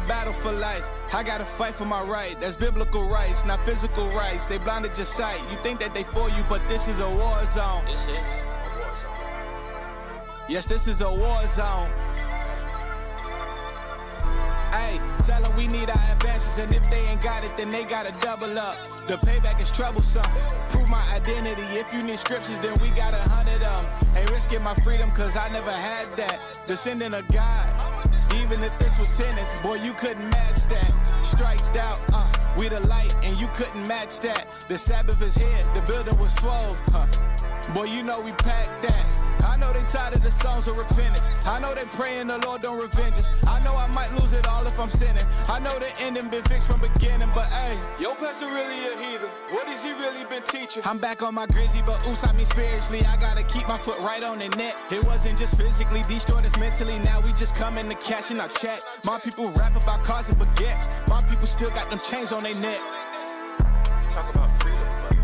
battle for life. I gotta fight for my right. That's biblical rights, not physical rights. They blinded your sight. You think that they for you, but this is a war zone. This is a war zone. Yes, this is a war zone. Hey, tell them we need our advances, and if they ain't got it, then they gotta double up. The payback is troublesome. Prove my identity. If you need scriptures, then we got 100 of them. Ain't risking my freedom, cause I never had that. Descendant of God. Even if this was tennis, boy, you couldn't match that. Striked out, we the light, and you couldn't match that. The Sabbath is here, the building was swole, Boy, you know we packed that. I know they tired of the songs of repentance. I know they praying the Lord don't revenge us. I know I might lose it all if I'm sinning. I know the ending been fixed from beginning, but hey, your pastor really a heathen. What has he really been teaching? I'm back on my grizzy, but oops, I mean spiritually. I gotta keep my foot right on the net. It wasn't just physically, destroyed us mentally. Now we just coming to cashing our check. My people rap about cars and baguettes. My people still got them chains on their neck. You talk about freedom, but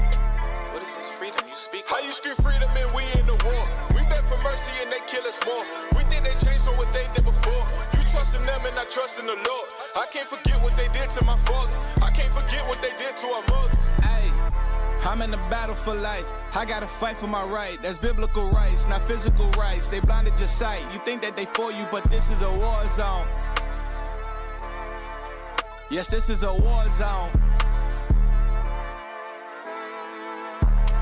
what is this freedom you speak How of? you scream freedom and we in the war? We beg for mercy and they kill us more. We think they changed from what they did before. You trust in them and I trust in the Lord. I can't forget what they did to my father. I can't forget what they did to our mother. Hey, I'm in the battle for life. I gotta fight for my right. That's biblical rights, not physical rights. They blinded your sight. You think that they for you, but this is a war zone. Yes, this is a war zone.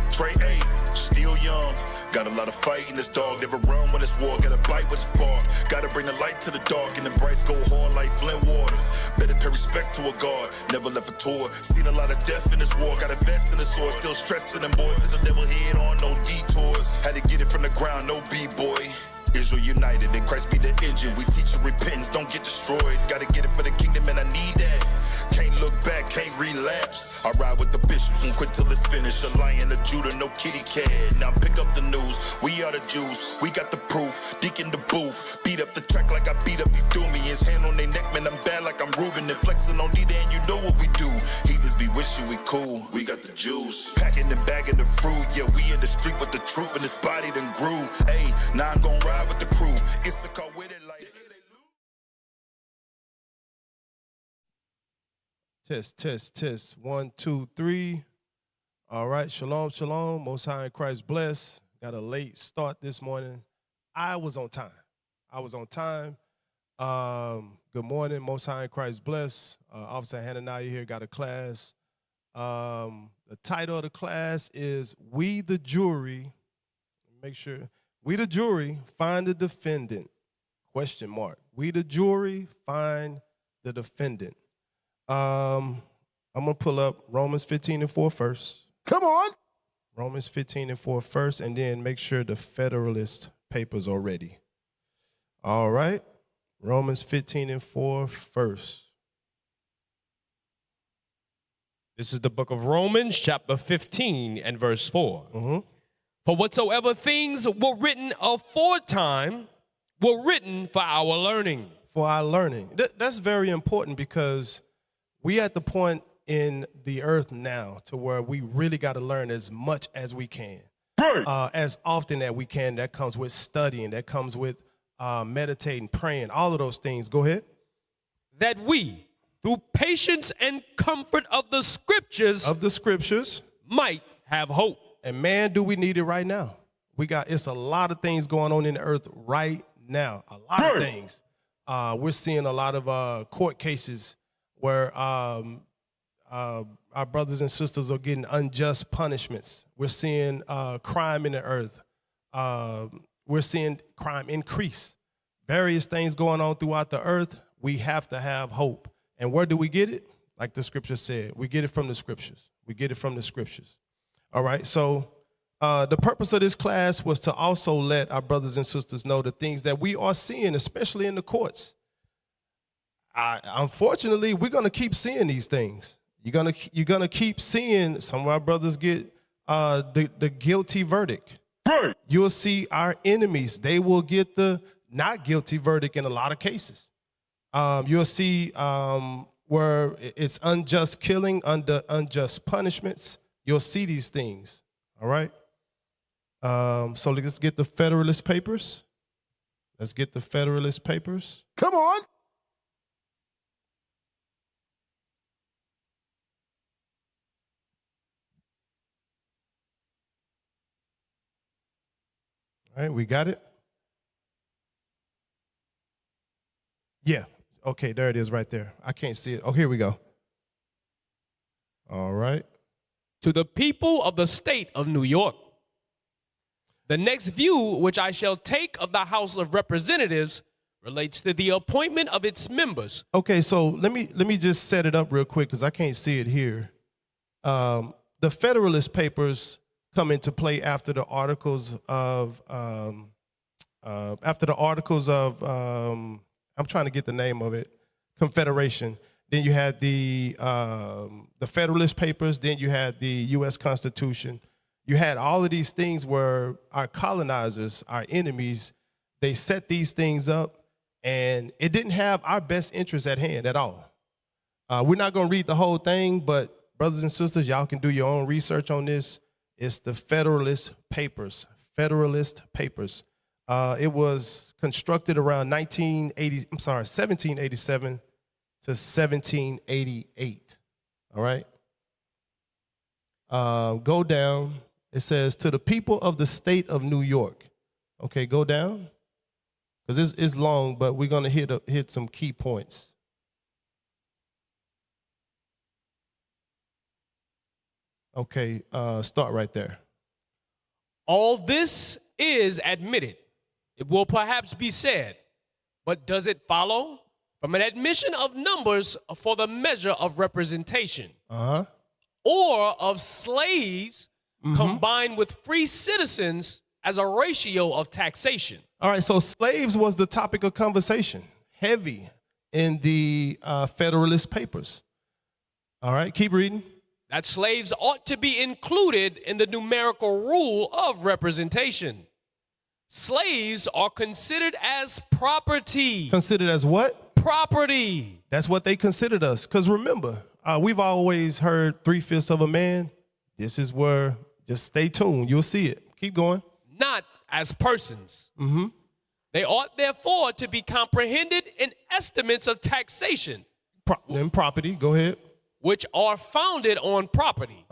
Trey A, still young. Got a lot of fight in this dog. Never run when it's war. Gotta bite with the spark. Gotta bring the light to the dark. And the brights go hard like Flint water. Better pay respect to a guard. Never left a tour. Seen a lot of death in this war. Got a vest in the sword. Still stressing them boys. There's a devil head on no detours. Had to get it from the ground. No B-boy. Israel united. And Christ be the engine. We teach you repentance. Don't get destroyed. Gotta get it for the kingdom and I need that. Can't look back, can't relapse. I ride with the bishops, won't quit till it's finished. A lion of Judah, no kitty cat. Now pick up the news, we are the Jews. We got the proof, Deacon the booth. Beat up the track like I beat up these doomians. Hand on their neck, man, I'm bad like I'm Ruben. And flexing on D-Day, and you know what we do. Heathens be wishing we cool, we got the juice. Packing and bagging the fruit, yeah, we in the street with the truth. And this body done grew. Hey, now I'm gon' ride with the crew. It's a car with it like... Test, test, test. 1, 2, 3. All right. Shalom, shalom. Most High in Christ bless. Got a late start this morning. I was on time. Good morning. Most High in Christ bless. Officer Hananiah here got a class. The title of the class is We the Jury. Make sure. We the jury find the defendant. Question mark. We the jury find the defendant. I'm going to pull up Romans 15:4 first. Come on. Romans 15:4 first, and then make sure the Federalist papers are ready. All right. Romans 15:4 first. This is the book of Romans, chapter 15 and verse 4. For whatsoever things were written aforetime were written for our learning. For our learning. That's very important because we at the point in the earth now to where we really got to learn as much as we can, as often as we can. That comes with studying. That comes with meditating, praying, all of those things. Go ahead. That we, through patience and comfort of the scriptures, might have hope. And man, do we need it right now. It's a lot of things going on in the earth right now. A lot of things. We're seeing a lot of court cases where our brothers and sisters are getting unjust punishments. We're seeing crime in the earth. We're seeing crime increase. Various things going on throughout the earth. We have to have hope. And where do we get it? Like the scripture said, we get it from the scriptures. All right, so the purpose of this class was to also let our brothers and sisters know the things that we are seeing, especially in the courts. Unfortunately, we're going to keep seeing these things. You're gonna keep seeing some of our brothers get the guilty verdict. You'll see our enemies. They will get the not guilty verdict in a lot of cases. You'll see where it's unjust killing, under unjust punishments. You'll see these things. All right. So let's get the Federalist Papers. Come on. All right, we got it. Yeah. Okay, there it is right there. I can't see it. Oh, here we go. All right. To the people of the state of New York, the next view which I shall take of the House of Representatives relates to the appointment of its members. Okay, so let me just set it up real quick because I can't see it here. The Federalist Papers come into play after the Articles of I'm trying to get the name of it, Confederation. Then you had the Federalist Papers. Then you had the U.S. Constitution. You had all of these things where our colonizers, our enemies, they set these things up, and it didn't have our best interests at hand at all. We're not going to read the whole thing, but brothers and sisters, y'all can do your own research on this. It's the Federalist Papers. Federalist Papers. It was constructed around 1787 to 1788. All right. Go down. It says, to the people of the state of New York. Okay, go down. Because it's long, but we're going to hit some key points. Okay, start right there. All this is admitted. It will perhaps be said, but does it follow from an admission of numbers for the measure of representation, or of slaves combined with free citizens as a ratio of taxation? All right, so slaves was the topic of conversation, heavy in the Federalist Papers. All right, keep reading. That slaves ought to be included in the numerical rule of representation. Slaves are considered as property. Considered as what? Property. That's what they considered us. Because remember, we've always heard 3/5 of a man. This is where, just stay tuned. You'll see it. Keep going. Not as persons. They ought therefore to be comprehended in estimates of taxation. And property, go ahead. Which are founded on property.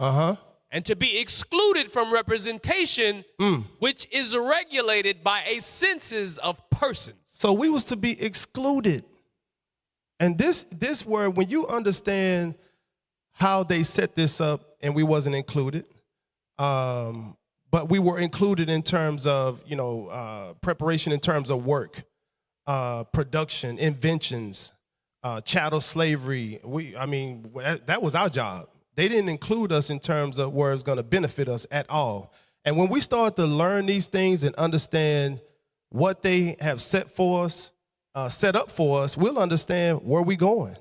And to be excluded from representation, which is regulated by a census of persons. So we was to be excluded. And this where, when you understand how they set this up, and we wasn't included, but we were included in terms of, preparation in terms of work, production, inventions, chattel slavery. That was our job. They didn't include us in terms of where it's going to benefit us at all. And when we start to learn these things and understand what they have set up for us, we'll understand where we're going.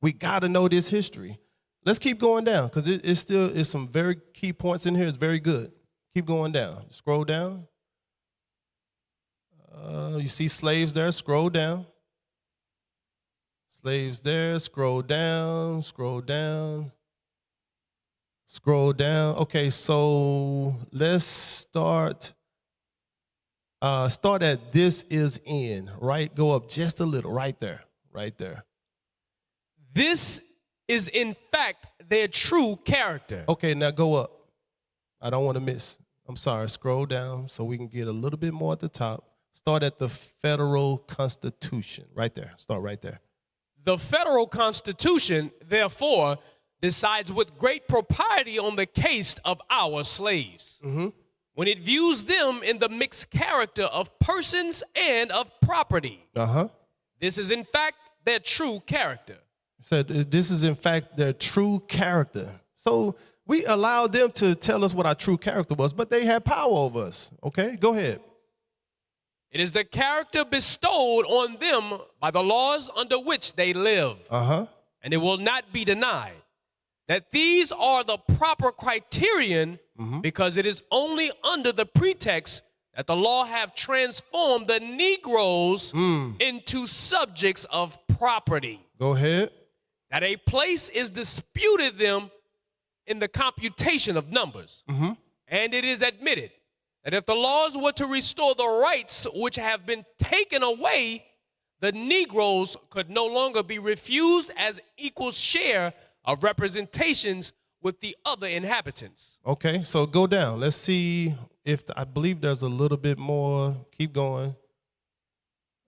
We got to know this history. Let's keep going down, because it's still some very key points in here. It's very good. Keep going down. Scroll down. You see slaves there. Scroll down. Slaves there. Scroll down. Scroll down. Scroll down. Okay, so let's start at this is in, right? Go up just a little, right there, right there. This is in fact their true character. Okay, now go up. I don't want to miss. I'm sorry, scroll down so we can get a little bit more at the top. Start at the federal constitution, right there. Start right there. The federal constitution, therefore, decides with great propriety on the case of our slaves. When it views them in the mixed character of persons and of property. This is in fact their true character. So this is in fact their true character. So we allowed them to tell us what our true character was, but they had power over us. Okay, go ahead. It is the character bestowed on them by the laws under which they live. And it will not be denied that these are the proper criterion, because it is only under the pretext that the law have transformed the Negroes into subjects of property. Go ahead. That a place is disputed them in the computation of numbers. And it is admitted that if the laws were to restore the rights which have been taken away, the Negroes could no longer be refused as equal share of representations with the other inhabitants. Okay, so go down. Let's see I believe there's a little bit more. Keep going.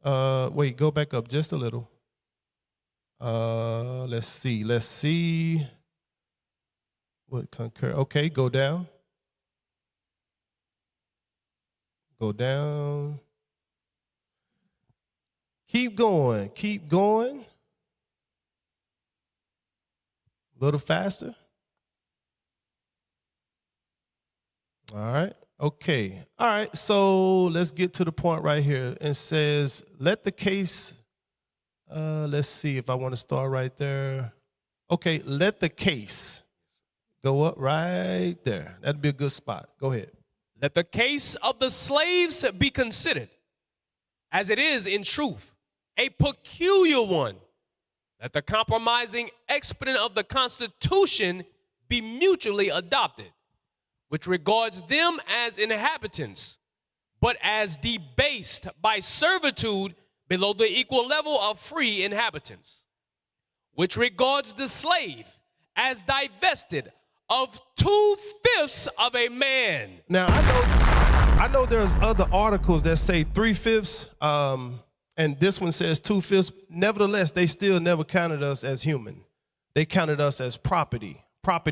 Wait, go back up just a little. Let's see. What concur? Okay, go down. Go down. Keep going. A little faster. All right. Okay. All right. So let's get to the point right here. It says, let the case, let's see if I want to start right there. Okay. Let the case go up right there. That'd be a good spot. Go ahead. Let the case of the slaves be considered, as it is in truth, a peculiar one. Let the compromising expedient of the Constitution be mutually adopted, which regards them as inhabitants, but as debased by servitude below the equal level of free inhabitants, which regards the slave as divested of 2/5 of a man. Now, I know there's other articles that say 3/5, and this one says 2/5. Nevertheless, they still never counted us as human. They counted us as property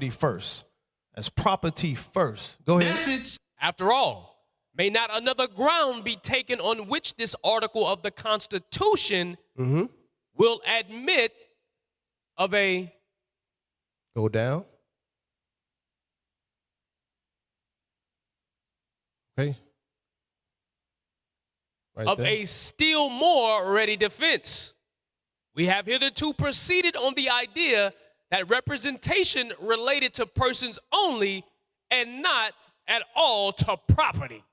first. As property first. Go ahead. After all, may not another ground be taken on which this article of the Constitution will admit of a... Go down. Okay. Right of there. a still more ready defense. We have hitherto proceeded on the idea that representation related to persons only and not at all to property.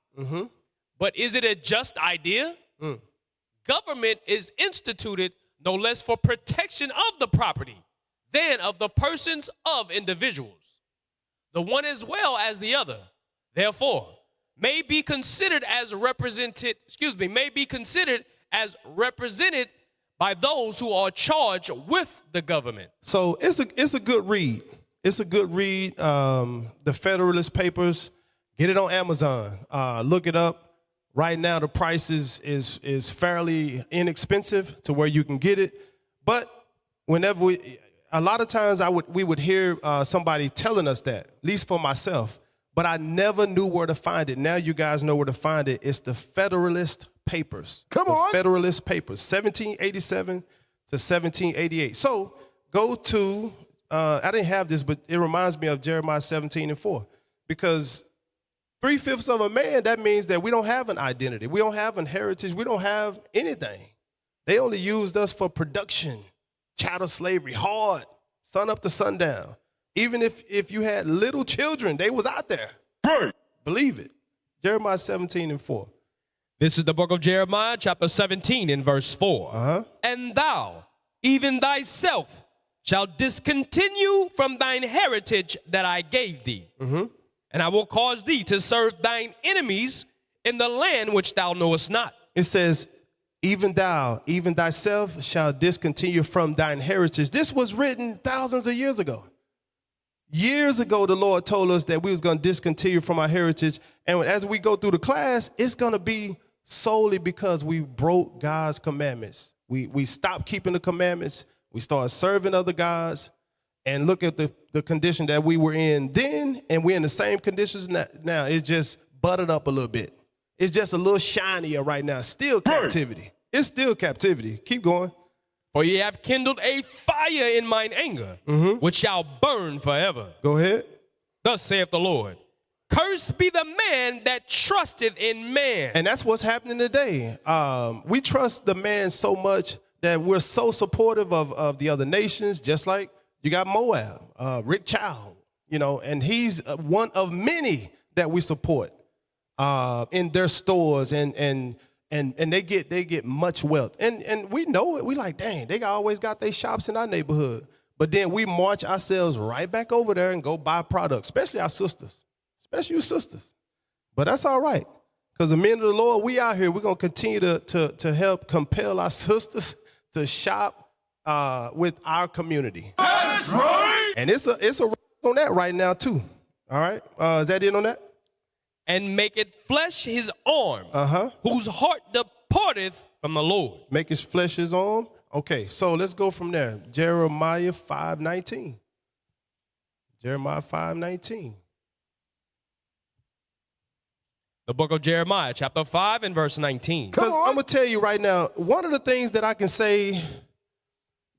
But is it a just idea? Government is instituted no less for protection of the property than of the persons of individuals, the one as well as the other. Therefore, may be considered as represented by those who are charged with the government. So it's a good read. It's a good read. The Federalist Papers, get it on Amazon. Look it up. Right now, the price is fairly inexpensive to where you can get it. But whenever a lot of times we would hear somebody telling us that, at least for myself. But I never knew where to find it. Now you guys know where to find it. It's the Federalist Papers. Come on. Federalist Papers, 1787 to 1788. So go to, I didn't have this, but it reminds me of Jeremiah 17:4. Because 3/5 of a man, that means that we don't have an identity. We don't have an heritage. We don't have anything. They only used us for production, chattel slavery, hard, sun up to sundown. Even if you had little children, they was out there. Right. Believe it. Jeremiah 17:4. This is the book of Jeremiah, chapter 17, in verse 4. And thou, even thyself, shalt discontinue from thine heritage that I gave thee. And I will cause thee to serve thine enemies in the land which thou knowest not. It says, even thou, even thyself, shall discontinue from thine heritage. This was written thousands of years ago. Years ago, the Lord told us that we was going to discontinue from our heritage. And as we go through the class, it's going to be solely because we broke God's commandments. We stopped keeping the commandments. We started serving other gods. And look at the condition that we were in then, and we're in the same conditions now. It's just buttered up a little bit. It's just a little shinier right now. Still captivity. It's still captivity. Keep going. For ye have kindled a fire in mine anger, which shall burn forever. Go ahead. Thus saith the Lord, cursed be the man that trusteth in man. And that's what's happening today. We trust the man so much that we're so supportive of the other nations, just like you got Moab, Rick Chow, and he's one of many that we support in their stores and they get much wealth. And we know it. We like, dang, they always got their shops in our neighborhood. But then we march ourselves right back over there and go buy products, especially our sisters, especially you sisters. But that's all right. Because the men of the Lord, we out here, we're going to continue to help compel our sisters to shop with our community. That's right. And it's a on that right now too. All right. Is that it on that? and maketh flesh his arm, whose heart departeth from the Lord. Make his flesh his arm. Okay, so let's go from there. Jeremiah 5:19. Jeremiah 5:19. The book of Jeremiah, chapter 5 and verse 19. Because I'm going to tell you right now, one of the things that I can say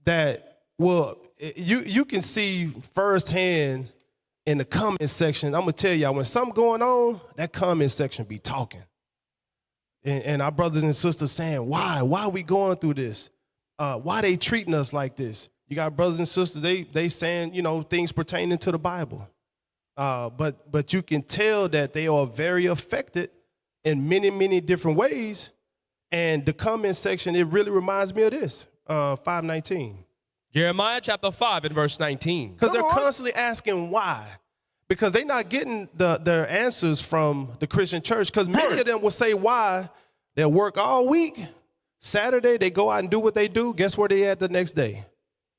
that, well, you can see firsthand in the comment section. I'm going to tell y'all, when something going on, that comment section be talking. And our brothers and sisters saying, why? Why are we going through this? Why they treating us like this? You got brothers and sisters, they saying, you know, things pertaining to the Bible. But you can tell that they are very affected in many, many different ways. And the comment section, it really reminds me of this, 5:19. Jeremiah chapter 5 and verse 19. Because they're constantly asking why. Because they're not getting their answers from the Christian church. Because many of them will say why. They'll work all week. Saturday, they go out and do what they do. Guess where they at the next day?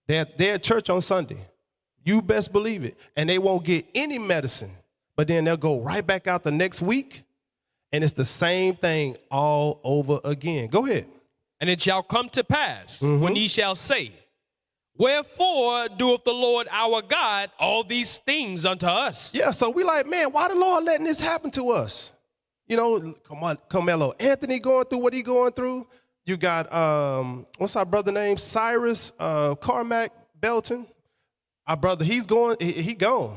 They're at church on Sunday. You best believe it. And they won't get any medicine. But then they'll go right back out the next week. And it's the same thing all over again. Go ahead. And it shall come to pass when ye shall say, wherefore doeth the Lord our God all these things unto us? Yeah, so we like, man, why the Lord letting this happen to us? You know, come on, Carmelo Anthony going through what he going through. You got, what's our brother name? Cyrus Carmack Belton. Our brother, he gone.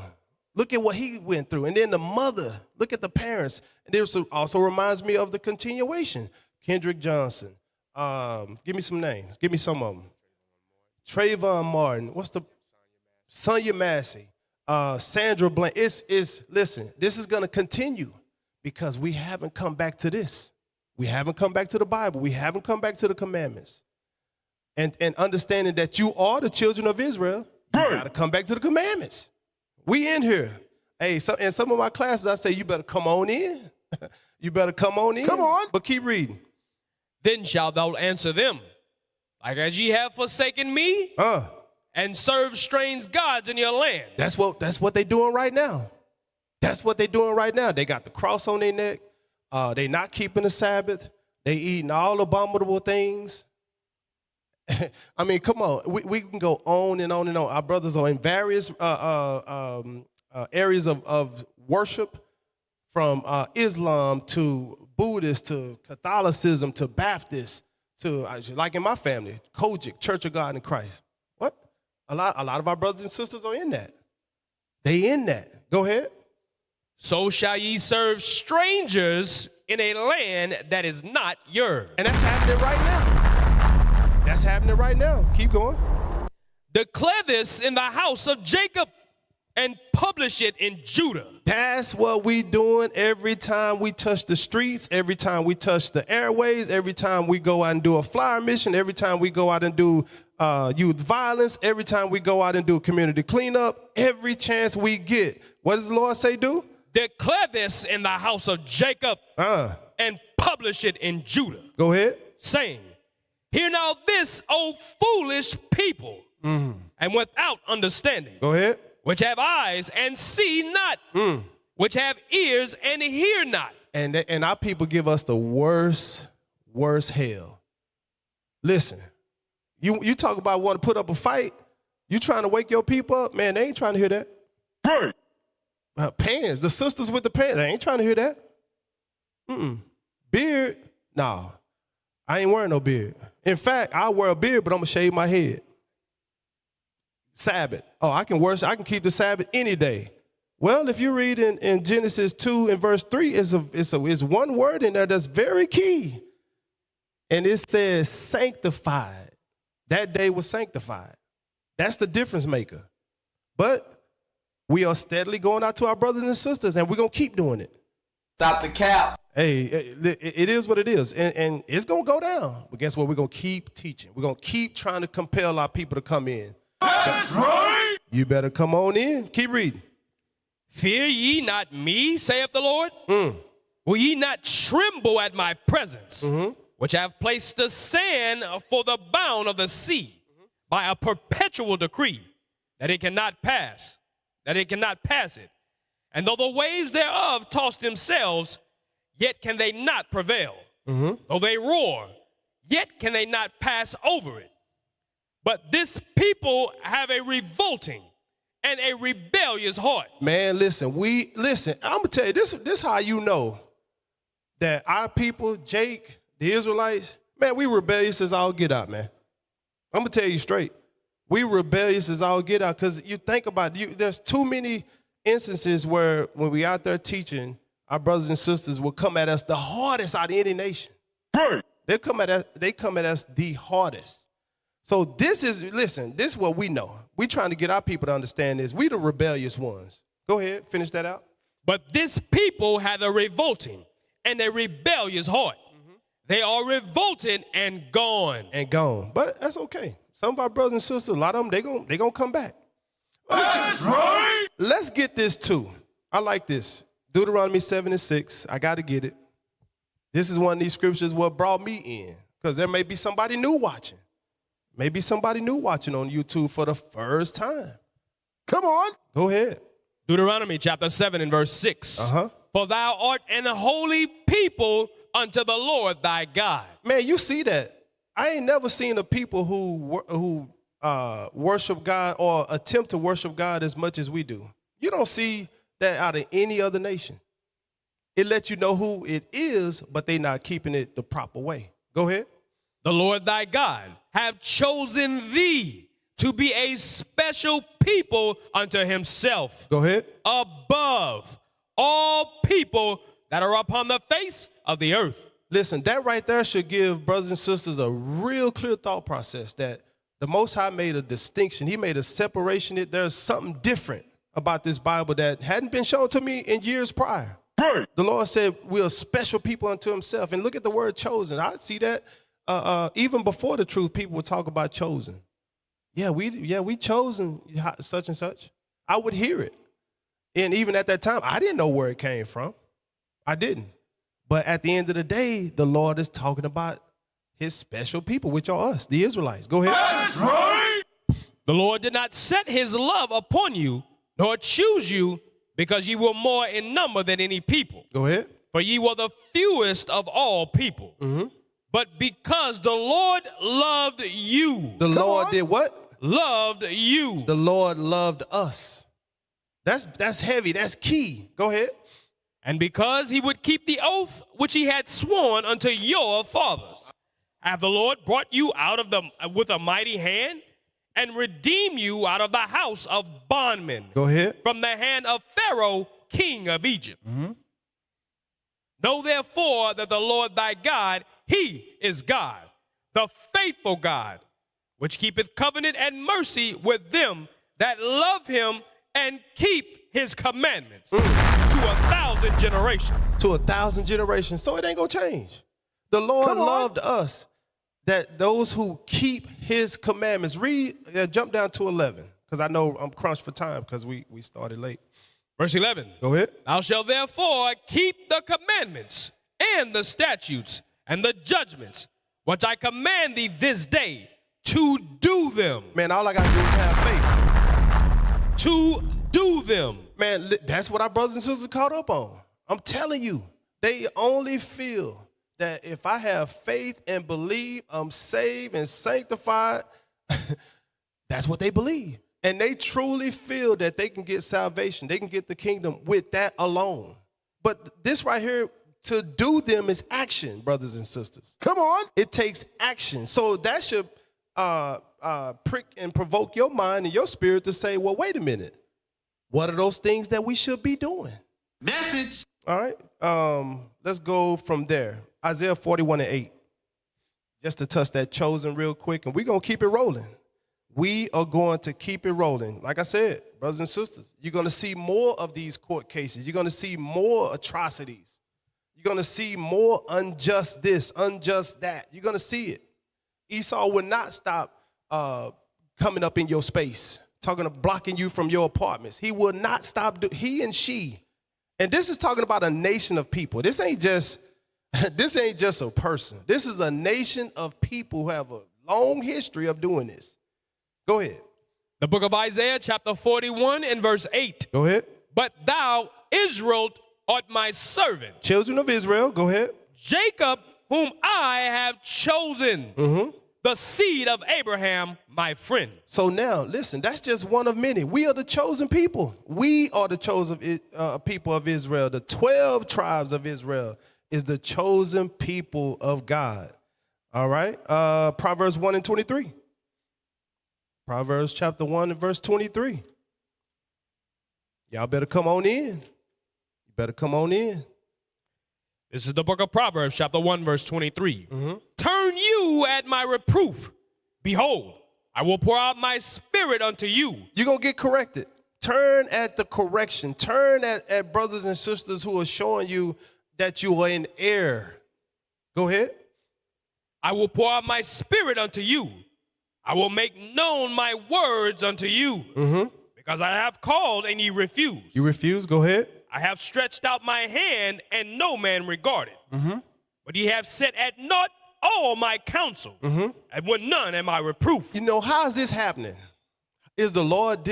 Look at what he went through. And then the mother, look at the parents. And this also reminds me of the continuation. Kendrick Johnson. Give me some names. Give me some of them. Trayvon Martin. What's the? Sonia Massey. Sandra Blank. Listen, this is going to continue because we haven't come back to this. We haven't come back to the Bible. We haven't come back to the commandments. And understanding that you are the children of Israel, you got to come back to the commandments. We in here. Hey, so in some of my classes, I say, you better come on in. You better come on in. Come on. But keep reading. Then shalt thou answer them, like as ye have forsaken me, and served strange gods in your land. That's what they doing right now. That's what they doing right now. They got the cross on their neck. They not keeping the Sabbath. They eating all abominable things. I mean, come on. We can go on and on and on. Our brothers are in various areas of worship, from Islam to Buddhist to Catholicism to Baptist to, like in my family, Kojic, Church of God in Christ. What? A lot of our brothers and sisters are in that. They in that. Go ahead. So shall ye serve strangers in a land that is not yours. And that's happening right now. That's happening right now. Keep going. Declare this in the house of Jacob and publish it in Judah. That's what we doing every time we touch the streets, every time we touch the airways, every time we go out and do a flyer mission, every time we go out and do youth violence, every time we go out and do community cleanup, every chance we get. What does the Lord say do? Declare this in the house of Jacob and publish it in Judah. Go ahead. Saying, hear now this, O foolish people, and without understanding. Go ahead. Which have eyes and see not, which have ears and hear not. And our people give us the worst hell. Listen, you talk about want to put up a fight, you trying to wake your people up, man, they ain't trying to hear that. Right. Pants, the sisters with the pants, they ain't trying to hear that. Beard, no, I ain't wearing no beard. In fact, I wear a beard, but I'm gonna shave my head. Sabbath. Oh, I can worship, I can keep the Sabbath any day. Well, if you read in Genesis 2 and verse 3, it's one word in there that's very key. And it says sanctified. That day was sanctified. That's the difference maker. But we are steadily going out to our brothers and sisters, and we're going to keep doing it. Stop the cap. Hey, it is what it is, and it's going to go down. But guess what? We're going to keep teaching. We're going to keep trying to compel our people to come in. That's right. You better come on in. Keep reading. Fear ye not me, saith the Lord? Will ye not tremble at my presence, which I have placed the sand for the bound of the sea by a perpetual decree, that it cannot pass it, And though the waves thereof toss themselves, yet can they not prevail. Though they roar, yet can they not pass over it. But this people have a revolting and a rebellious heart. Man, listen, I'm gonna tell you, this how you know that our people, Jake, the Israelites, man, we rebellious as all get out, man. I'm gonna tell you straight. We rebellious as all get out, because you think about it, there's too many instances where when we out there teaching, our brothers and sisters will come at us the hardest out of any nation. Right. They come at us the hardest. So this is what we know. We trying to get our people to understand this. We the rebellious ones. Go ahead, finish that out. But this people have a revolting and a rebellious heart. They are revolted and gone. But that's okay. Some of our brothers and sisters, a lot of them, they gonna come back. That's right. Let's get this too. I like this. Deuteronomy 7:6. I got to get it. This is one of these scriptures what brought me in, because there may be somebody new watching. Maybe somebody new watching on YouTube for the first time. Come on. Go ahead. Deuteronomy chapter 7 and verse 6. For thou art an holy people unto the Lord thy God. Man, you see that. I ain't never seen a people who worship God or attempt to worship God as much as we do. You don't see that out of any other nation. It lets you know who it is, but they not keeping it the proper way. Go ahead. The Lord thy God have chosen thee to be a special people unto himself. Go ahead. Above all people that are upon the face of the earth. Listen, that right there should give brothers and sisters a real clear thought process that the Most High made a distinction. He made a separation. There's something different about this Bible that hadn't been shown to me in years prior. Right. The Lord said we're a special people unto himself. And look at the word chosen. I see that even before the truth, people would talk about chosen. We chosen such and such. I would hear it. And even at that time, I didn't know where it came from. I didn't. But at the end of the day, the Lord is talking about his special people, which are us, the Israelites. Go ahead. That's right. The Lord did not set his love upon you, nor choose you, because ye were more in number than any people. Go ahead. For ye were the fewest of all people. But because the Lord loved you. The Lord did what? Loved you. The Lord loved us. That's heavy. That's key. Go ahead. And because he would keep the oath which he had sworn unto your fathers, hath the Lord brought you out of with a mighty hand, and redeem you out of the house of bondmen. Go ahead. From the hand of Pharaoh, king of Egypt. Know therefore that the Lord thy God, he is God, the faithful God, which keepeth covenant and mercy with them that love him and keep his commandments to 1,000 generations. To 1,000 generations. So it ain't gonna change. The Lord loved us, that those who keep his commandments. Jump down to 11, because I know I'm crunched for time because we started late. Verse 11. Go ahead. Thou shalt therefore keep the commandments and the statutes and the judgments, which I command thee this day, to do them. Man, all I got to do is have faith. To do them. Man, that's what our brothers and sisters caught up on. I'm telling you, they only feel that if I have faith and believe I'm saved and sanctified, that's what they believe. And they truly feel that they can get salvation. They can get the kingdom with that alone. But this right here, to do them is action, brothers and sisters. Come on. It takes action. So that should prick and provoke your mind and your spirit to say, well, wait a minute. What are those things that we should be doing? Message. All right. Let's go from there. Isaiah 41:8. Just to touch that chosen real quick, and we're going to keep it rolling. We are going to keep it rolling. Like I said, brothers and sisters, you're going to see more of these court cases. You're going to see more atrocities. You're going to see more unjust this, unjust that. You're going to see it. Esau will not stop coming up in your space, blocking you from your apartments. He will not stop. He and she. And this is talking about a nation of people. This ain't just a person. This is a nation of people who have a long history of doing this. Go ahead. The book of Isaiah, chapter 41 and verse 8. Go ahead. But thou Israel art my servant, Children of Israel, go ahead. Jacob, whom I have chosen, the seed of Abraham, my friend. So now, listen, that's just one of many. We are the chosen people. We are the chosen people of Israel. The 12 tribes of Israel is the chosen people of God. All right. Proverbs 1 and 23. Proverbs chapter 1 and verse 23. Y'all better come on in. You better come on in. This is the book of Proverbs, chapter 1, verse 23. Turn you at my reproof. Behold, I will pour out my spirit unto you. You're going to get corrected. Turn at the correction. Turn at brothers and sisters who are showing you that you are in error. Go ahead. I will pour out my spirit unto you. I will make known my words unto you. Because I have called and ye refuse. You refuse? Go ahead. I have stretched out my hand and no man regarded. But ye have set at naught all my counsel, and with none am I reproof. You know, how is this happening? Is the Lord,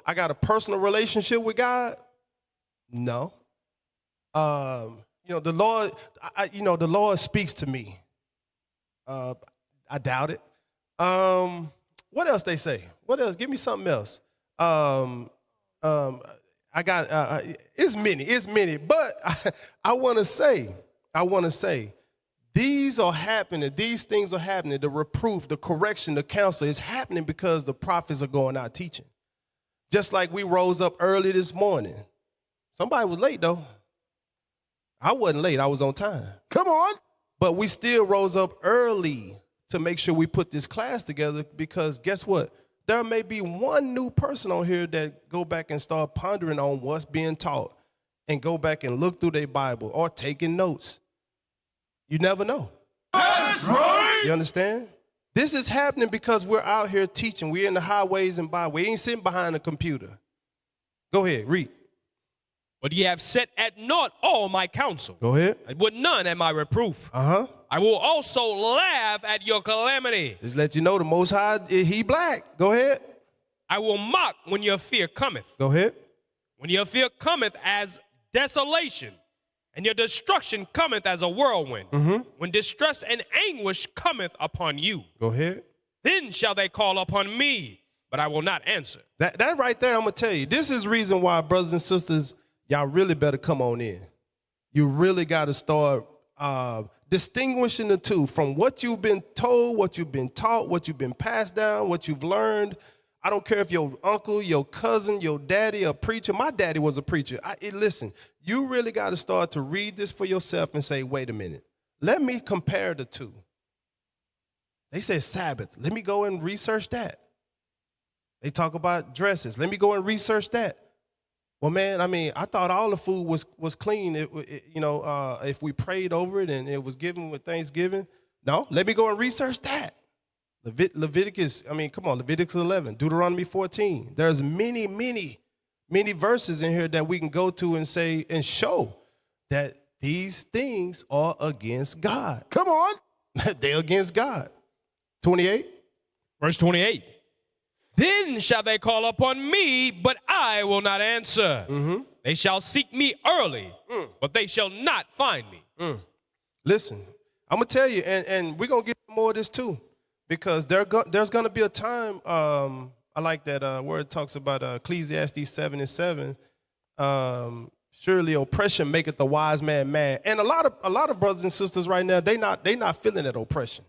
I got a personal relationship with God? No. The Lord, the Lord speaks to me. I doubt it. What else they say? What else? Give me something else. I got, it's many, but I want to say, these are happening. These things are happening. The reproof, the correction, the counsel is happening because the prophets are going out teaching. Just like we rose up early this morning. Somebody was late though. I wasn't late. I was on time. Come on. But we still rose up early to make sure we put this class together because guess what? There may be one new person on here that go back and start pondering on what's being taught and go back and look through their Bible or taking notes. You never know. That's right. You understand? This is happening because we're out here teaching. We're in the highways and byways. We ain't sitting behind a computer. Go ahead, read. But ye have set at naught all my counsel. Go ahead. And with none am I reproof. I will also laugh at your calamity. Just let you know the Most High, he black. Go ahead. I will mock when your fear cometh. Go ahead. When your fear cometh as desolation, and your destruction cometh as a whirlwind. When distress and anguish cometh upon you. Go ahead. Then shall they call upon me, but I will not answer. That right there, I'm going to tell you, this is the reason why, brothers and sisters, y'all really better come on in. You really got to start distinguishing the two from what you've been told, what you've been taught, what you've been passed down, what you've learned. I don't care if your uncle, your cousin, your daddy, a preacher. My daddy was a preacher. Listen, you really got to start to read this for yourself and say, wait a minute. Let me compare the two. They say Sabbath. Let me go and research that. They talk about dresses. Let me go and research that. Well, man, I mean, I thought all the food was clean. If we prayed over it and it was given with Thanksgiving. No, let me go and research that. Leviticus 11, Deuteronomy 14. There's many verses in here that we can go to and say and show that these things are against God. Come on. They're against God. 28. Verse 28. Then shall they call upon me, but I will not answer. They shall seek me early, but they shall not find me. Listen, I'm going to tell you, and we're going to get more of this too, because there's going to be a time, I like that where it talks about Ecclesiastes 7 and 7, surely oppression maketh the wise man mad. And a lot of brothers and sisters right now, they not feeling that oppression.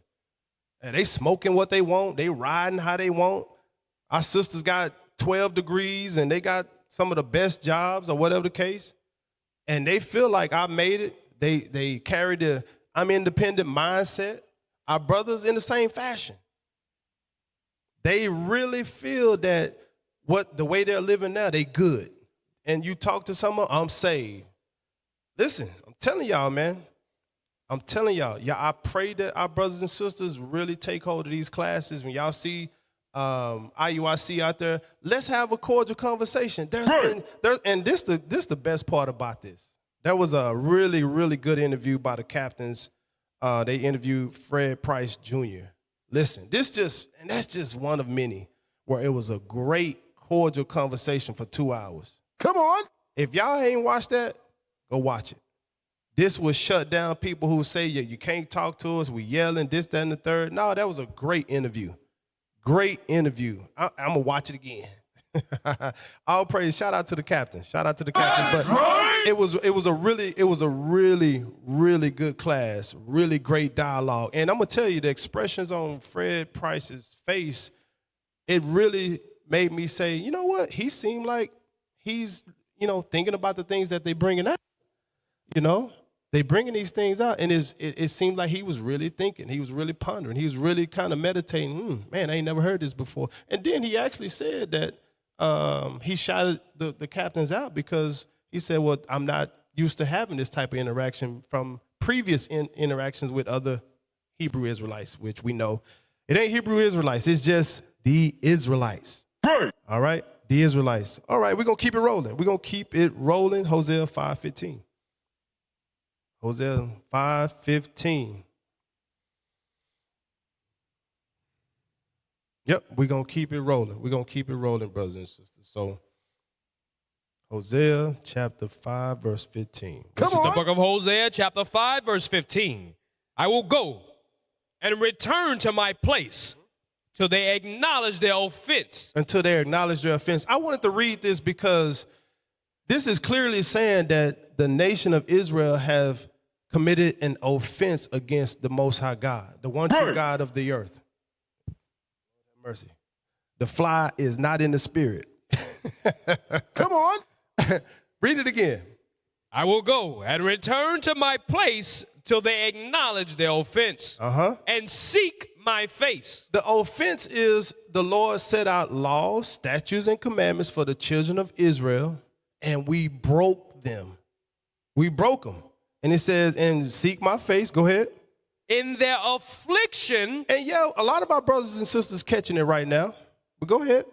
And they smoking what they want, they riding how they want. Our sisters got 12 degrees and they got some of the best jobs or whatever the case. And they feel like I made it. They carry the I'm independent mindset. Our brothers in the same fashion. They really feel that the way they're living now, they good. And you talk to someone, I'm saved. Listen, I'm telling y'all, man. I'm telling y'all. I pray that our brothers and sisters really take hold of these classes. When y'all see IUIC out there, let's have a cordial conversation. And this the best part about this. There was a really, really good interview by the captains. They interviewed Fred Price Jr. Listen, that's just one of many where it was a great cordial conversation for 2 hours. Come on. If y'all ain't watched that, go watch it. This will shut down people who say, yeah, you can't talk to us, we yelling, this, that, and the third. No, that was a great interview. Great interview. I'm going to watch it again. All praise. Shout out to the captain. Shout out to the captain. But it was a really good class. Really great dialogue. And I'm gonna tell you, the expressions on Fred Price's face, it really made me say, you know what? He seemed like he's, thinking about the things that they bringing out. They bringing these things out, and it seemed like he was really thinking. He was really pondering. He was really kind of meditating. Man, I ain't never heard this before. And then he actually said that he shouted the captains out because he said, well, I'm not used to having this type of interaction from previous interactions with other Hebrew Israelites, which we know it ain't Hebrew Israelites. It's just the Israelites. Right. All right, the Israelites. All right, we're going to keep it rolling. We're going to keep it rolling. Hosea 5:15. Hosea 5:15. Yep, we're going to keep it rolling. We're going to keep it rolling, brothers and sisters. So, Hosea chapter 5, verse 15. This is the book of Hosea, chapter 5, verse 15. I will go and return to my place till they acknowledge their offense. Until they acknowledge their offense. I wanted to read this because this is clearly saying that the nation of Israel have committed an offense against the Most High God, the one true God of the earth. Mercy. The fly is not in the spirit. Come on. Read it again. I will go and return to my place till they acknowledge their offense and seek my face. The offense is the Lord set out laws, statutes, and commandments for the children of Israel, and we broke them. We broke them. And it says, and seek my face. Go ahead. In their affliction. And yeah, a lot of our brothers and sisters catching it right now. But go ahead.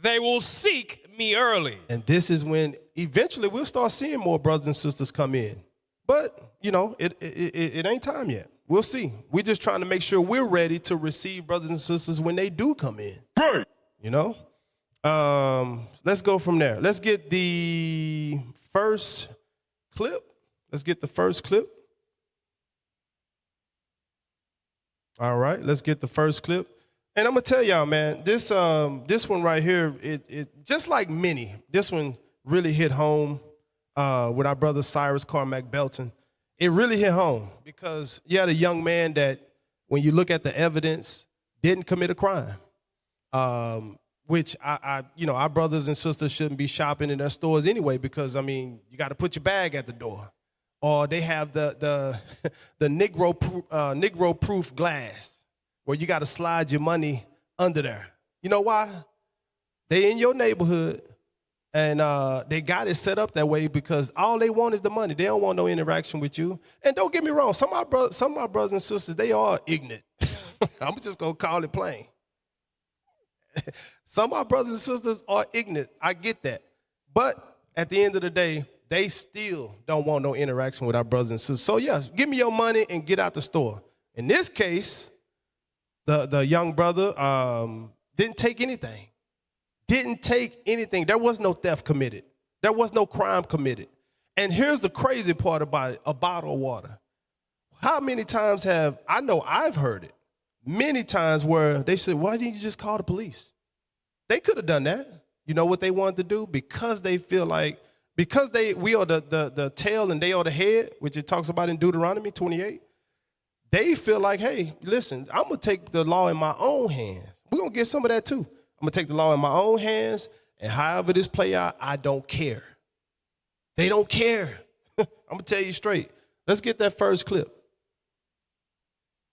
They will seek me early. And this is when eventually we'll start seeing more brothers and sisters come in. But, it ain't time yet. We'll see. We're just trying to make sure we're ready to receive brothers and sisters when they do come in. Right. Let's go from there. Let's get the first clip. All right, let's get the first clip. And I'm gonna tell y'all, man, this one right here, it just like many, this one really hit home with our brother Cyrus Carmack Belton. It really hit home because you had a young man that, when you look at the evidence, didn't commit a crime. Which our brothers and sisters shouldn't be shopping in their stores anyway, because you got to put your bag at the door. Or they have the Negro proof glass where you got to slide your money under there. You know why? They in your neighborhood, and they got it set up that way because all they want is the money. They don't want no interaction with you. And don't get me wrong, some of my brothers and sisters, they are ignorant. I'm just gonna call it plain. Some of our brothers and sisters are ignorant. I get that, but at the end of the day, they still don't want no interaction with our brothers and sisters. So yes, give me your money and get out the store. In this case, the young brother didn't take anything. There was no theft committed. There was no crime committed. And here's the crazy part about it, a bottle of water. How many times I've heard it, many times where they said, why didn't you just call the police? They could have done that. You know what they wanted to do? Because they feel like, we are the tail and they are the head, which it talks about in Deuteronomy 28. They feel like, hey, listen, I'm going to take the law in my own hands. We're going to get some of that too. I'm going to take the law in my own hands, and however this play out, I don't care. They don't care. I'm going to tell you straight. Let's get that first clip.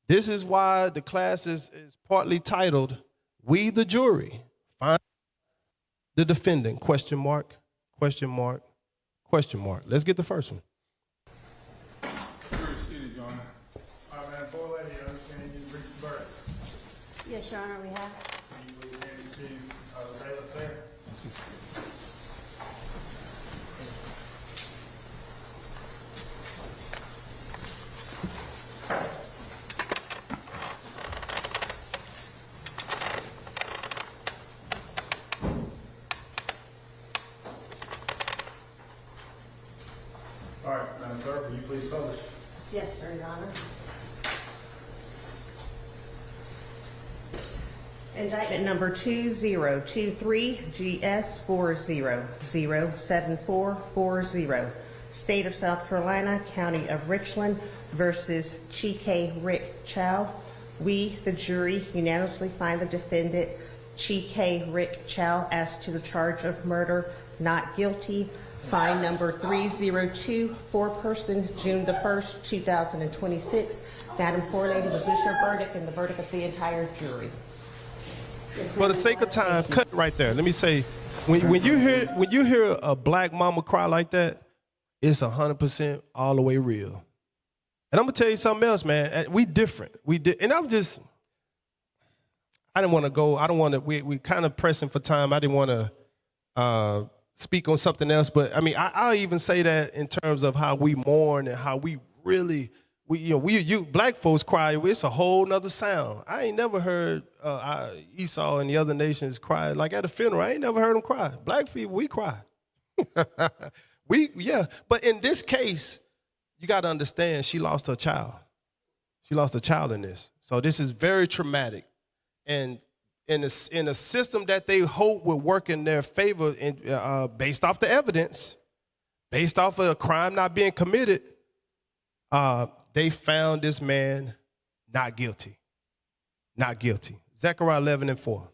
This is why the class is partly titled, We the Jury Find the Defendant, question mark, question mark, question mark. Let's get the first one. Yes, Your Honor, we have. Please publish. Yes, sir, Your Honor. Indictment number 2023-GS40-07440. State of South Carolina, County of Richland versus Chike Rick Chow. We, the jury, unanimously find the defendant, Chike Rick Chow, as to the charge of murder, not guilty. Fine number 302, foreperson, June the 1st, 2026. Madam Forelady, was this your verdict and the verdict of the entire jury? For the sake of time, cut right there. Let me say, when you hear a black mama cry like that, it's 100% all the way real. And I'm gonna tell you something else, man. We different. And I didn't want to go. I don't want to. We kind of pressing for time. I didn't want to speak on something else, but I mean, I'll even say that in terms of how we mourn and how we really, you black folks cry. It's a whole nother sound. I ain't never heard Esau and the other nations cry like at a funeral. I ain't never heard them cry. Black people, we cry. But in this case, you got to understand, she lost her child. She lost a child in this. So this is very traumatic. And in a system that they hope will work in their favor, based off the evidence, based off of a crime not being committed, they found this man not guilty. Not guilty. Zechariah 11:4.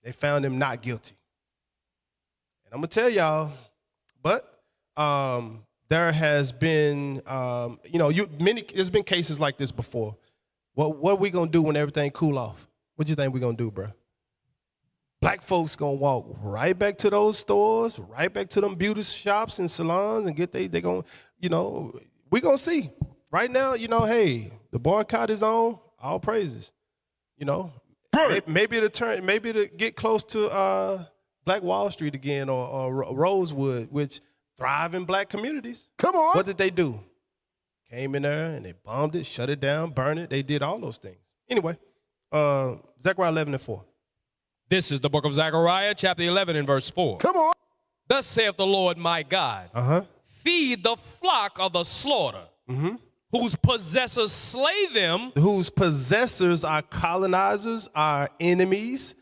They found him not guilty. And I'm going to tell y'all, but there has been, there's been cases like this before. What are we going to do when everything cool off? What do you think we're going to do, bro? Black folks going to walk right back to those stores, right back to them beauty shops and salons and they going to, we going to see. Right now, hey, the boycott is on, all praises. Maybe it'll get close to Black Wall Street again or Rosewood, which thrive in black communities. Come on. What did they do? Came in there and they bombed it, shut it down, burned it. They did all those things. Anyway, Zechariah 11:4. This is the book of Zechariah, chapter 11 and verse 4. Come on. Thus saith the Lord my God, feed the flock of the slaughter, whose possessors slay them. Whose possessors are colonizers, are enemies.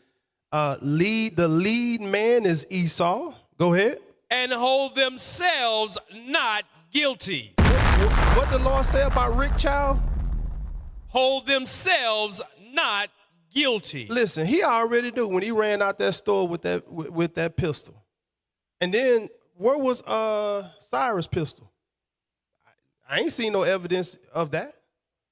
The lead man is Esau. Go ahead. And hold themselves not guilty. What the Lord say about Rick Chow? Hold themselves not guilty. Listen, he already knew when he ran out that store with that pistol. And then where was Cyrus' pistol? I ain't seen no evidence of that.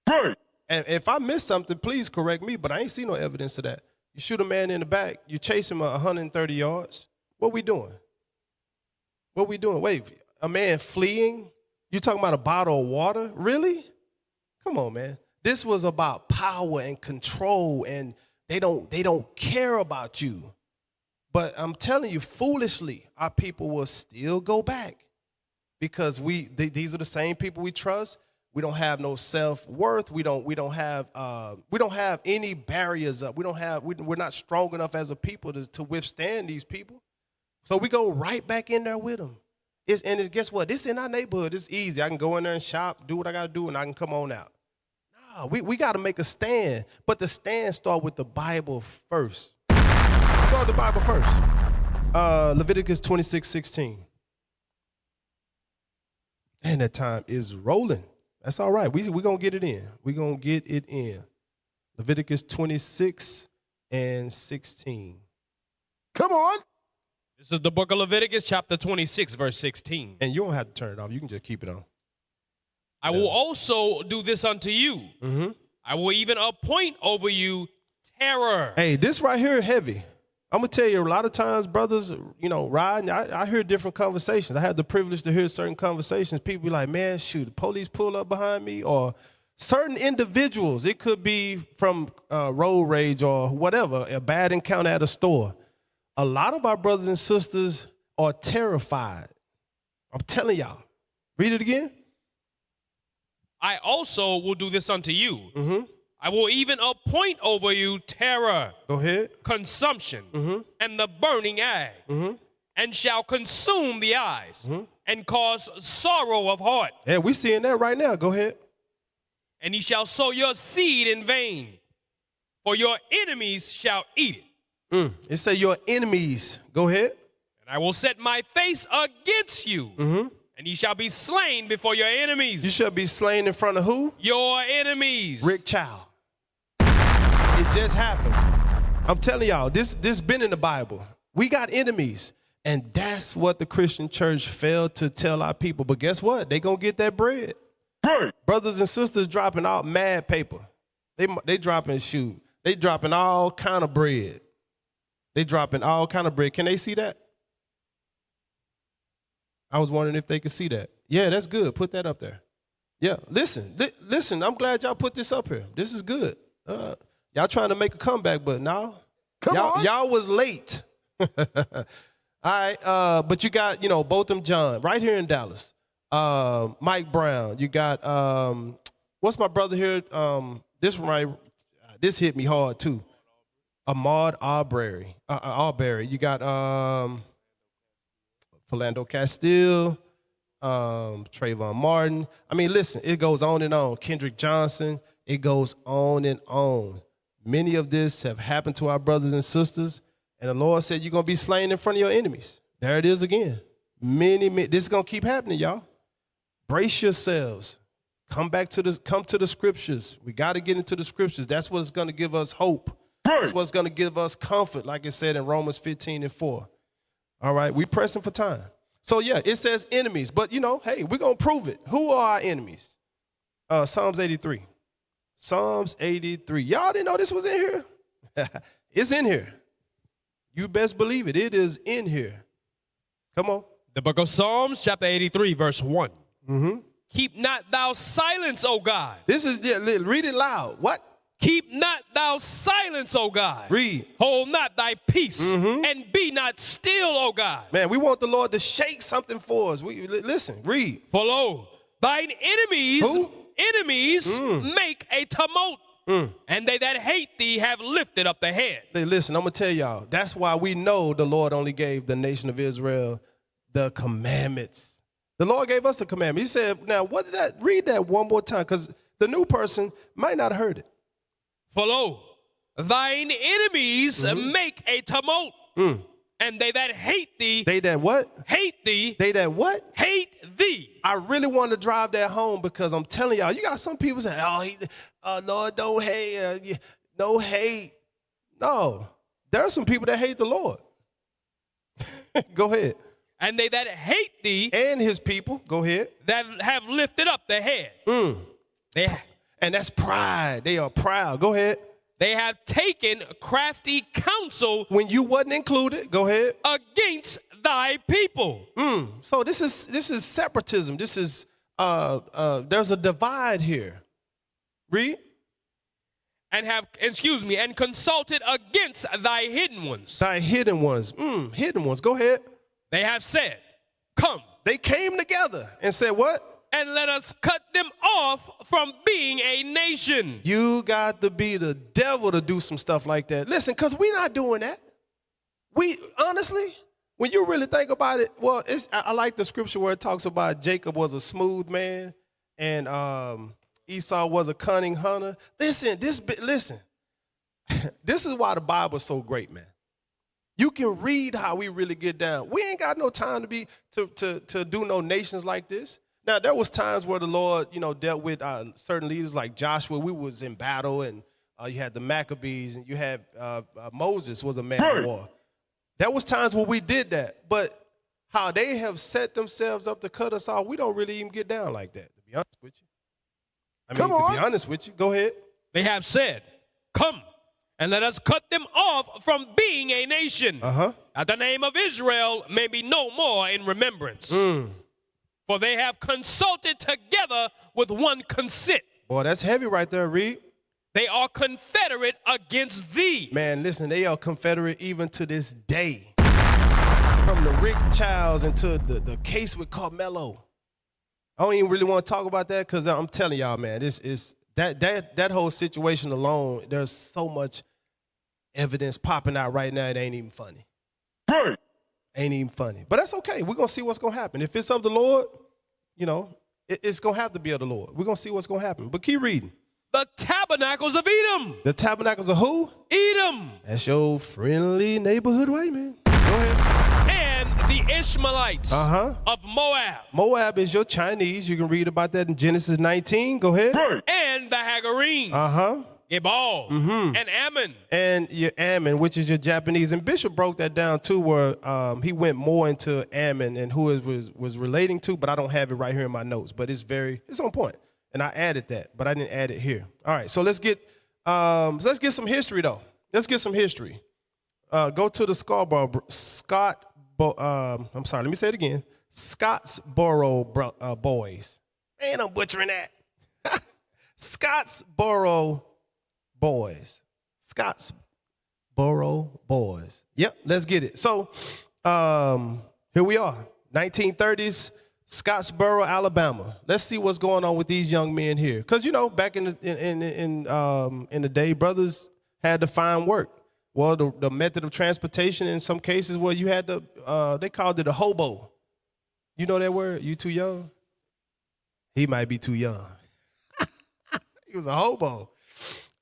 Right. And if I missed something, please correct me, but I ain't seen no evidence of that. You shoot a man in the back, you chase him 130 yards. What we doing? What we doing? Wait, a man fleeing? You talking about a bottle of water? Really? Come on, man. This was about power and control, and they don't care about you. But I'm telling you, foolishly, our people will still go back because these are the same people we trust. We don't have no self-worth. We don't have any barriers up. We're not strong enough as a people to withstand these people. So we go right back in there with them. Guess what? This in our neighborhood. It's easy. I can go in there and shop, do what I got to do, and I can come on out. No, we got to make a stand. But the stand start with the Bible first. Start with the Bible first. Leviticus 26:16. And that time is rolling. That's all right. We're going to get it in. We're going to get it in. Leviticus 26:16. Come on. This is the book of Leviticus, chapter 26, verse 16. And you don't have to turn it off. You can just keep it on. I will also do this unto you. I will even appoint over you terror. Hey, this right here is heavy. I'm going to tell you, a lot of times, brothers, riding, I hear different conversations. I had the privilege to hear certain conversations. People be like, man, shoot, the police pull up behind me, or certain individuals. It could be from road rage or whatever, a bad encounter at a store. A lot of our brothers and sisters are terrified. I'm telling y'all. Read it again. I also will do this unto you. I will even appoint over you terror. Go ahead. Consumption. And the burning ag. and shall consume the eyes and cause sorrow of heart. Yeah, we seeing that right now. Go ahead. And he shall sow your seed in vain, for your enemies shall eat it. It say your enemies. Go ahead. And I will set my face against you, and ye shall be slain before your enemies. You shall be slain in front of who? Your enemies. Rick Child. It just happened. I'm telling y'all, this been in the Bible. We got enemies. And that's what the Christian church failed to tell our people. But guess what? They gonna get that bread. Right. Brothers and sisters dropping out mad paper. They dropping shoot. They dropping all kind of bread. They dropping all kind of bread. Can they see that? I was wondering if they could see that. Yeah, that's good. Put that up there. Yeah, listen. I'm glad y'all put this up here. This is good. Y'all trying to make a comeback, but no. Y'all was late. All right, but you got, Botham John right here in Dallas. Mike Brown. You got, what's my brother here? This hit me hard too. Ahmad Arbery. You got Philando Castile, Trayvon Martin. I mean, listen, it goes on and on. Kendrick Johnson. It goes on and on. Many of this have happened to our brothers and sisters. And the Lord said, you're going to be slain in front of your enemies. There it is again. Many, this is going to keep happening, y'all. Brace yourselves. Come to the scriptures. We got to get into the scriptures. That's what's going to give us hope. That's what's going to give us comfort, like it said in Romans 15:4. All right, we pressing for time. So, yeah, it says enemies. But, hey, we're going to prove it. Who are our enemies? Psalms 83. Psalms 83. Y'all didn't know this was in here? It's in here. You best believe it. It is in here. Come on. The book of Psalms, chapter 83, verse 1. Keep not thou silence, O God. This is, read it loud. What? Keep not thou silence, O God. Read. Hold not thy peace, and be not still, O God. Man, we want the Lord to shake something for us. Listen, read. For lo, thine enemies, make a tumult. And they that hate thee have lifted up the head. Hey, listen, I'm going to tell y'all. That's why we know the Lord only gave the nation of Israel the commandments. The Lord gave us the commandments. He said, now, what did that? Read that one more time, because the new person might not have heard it. For lo, thine enemies make a tumult. And they that hate thee. They that what? Hate thee. They that what? Hate thee. I really want to drive that home, because I'm telling y'all, you got some people say, Lord, don't hate. No hate. No, there are some people that hate the Lord. Go ahead. And they that hate thee. And his people. Go ahead. That have lifted up the head. And that's pride. They are proud. Go ahead. They have taken crafty counsel. When you wasn't included. Go ahead. Against thy people. So this is separatism. This is there's a divide here. Read. And consulted against thy hidden ones. Thy hidden ones. Hidden ones. Go ahead. They have said, come. They came together and said what? And let us cut them off from being a nation. You got to be the devil to do some stuff like that. Listen, because we're not doing that. We, honestly, when you really think about it, well, I like the scripture where it talks about Jacob was a smooth man and Esau was a cunning hunter. Listen, this is why the Bible is so great, man. You can read how we really get down. We ain't got no time to do no nations like this. Now, there was times where the Lord, dealt with certain leaders like Joshua. We was in battle, and you had the Maccabees, and you had Moses was a man of war. There was times where we did that. But how they have set themselves up to cut us off, we don't really even get down like that, to be honest with you. To be honest with you, go ahead. They have said, come. And let us cut them off from being a nation. That the name of Israel may be no more in remembrance. For they have consulted together with one consent. Boy, that's heavy right there, Reed. They are confederate against thee. Man, listen, they are confederate even to this day. From the Rick Childs into the case with Carmelo. I don't even really want to talk about that, because I'm telling y'all, man, this is that whole situation alone, there's so much evidence popping out right now, it ain't even funny. Ain't even funny. But that's okay. We're going to see what's going to happen. If it's of the Lord, you know, it's going to have to be of the Lord. We're going to see what's going to happen. But keep reading. The tabernacles of Edom. The tabernacles of who? Edom. That's your friendly neighborhood white man. Go ahead. And the Ishmaelites of Moab. Moab is your Chinese. You can read about that in Genesis 19. Go ahead. Right. And the Hagarenes. Gebal. And Ammon. And your Ammon, which is your Japanese. And Bishop broke that down too, where he went more into Ammon and who it was relating to, but I don't have it right here in my notes. But it's on point. And I added that, but I didn't add it here. All right, so let's get some history though. Let's get some history. Go to the let me say it again. Scottsboro boys. Man, I'm butchering that. Scottsboro boys. Scottsboro boys. Yep, let's get it. So here we are, 1930s. Scottsboro, Alabama. Let's see what's going on with these young men here. Because, you know, back in the day, brothers had to find work. Well, the method of transportation in some cases, well, you had to, they called it a hobo. You know that word? You too young? He might be too young. He was a hobo.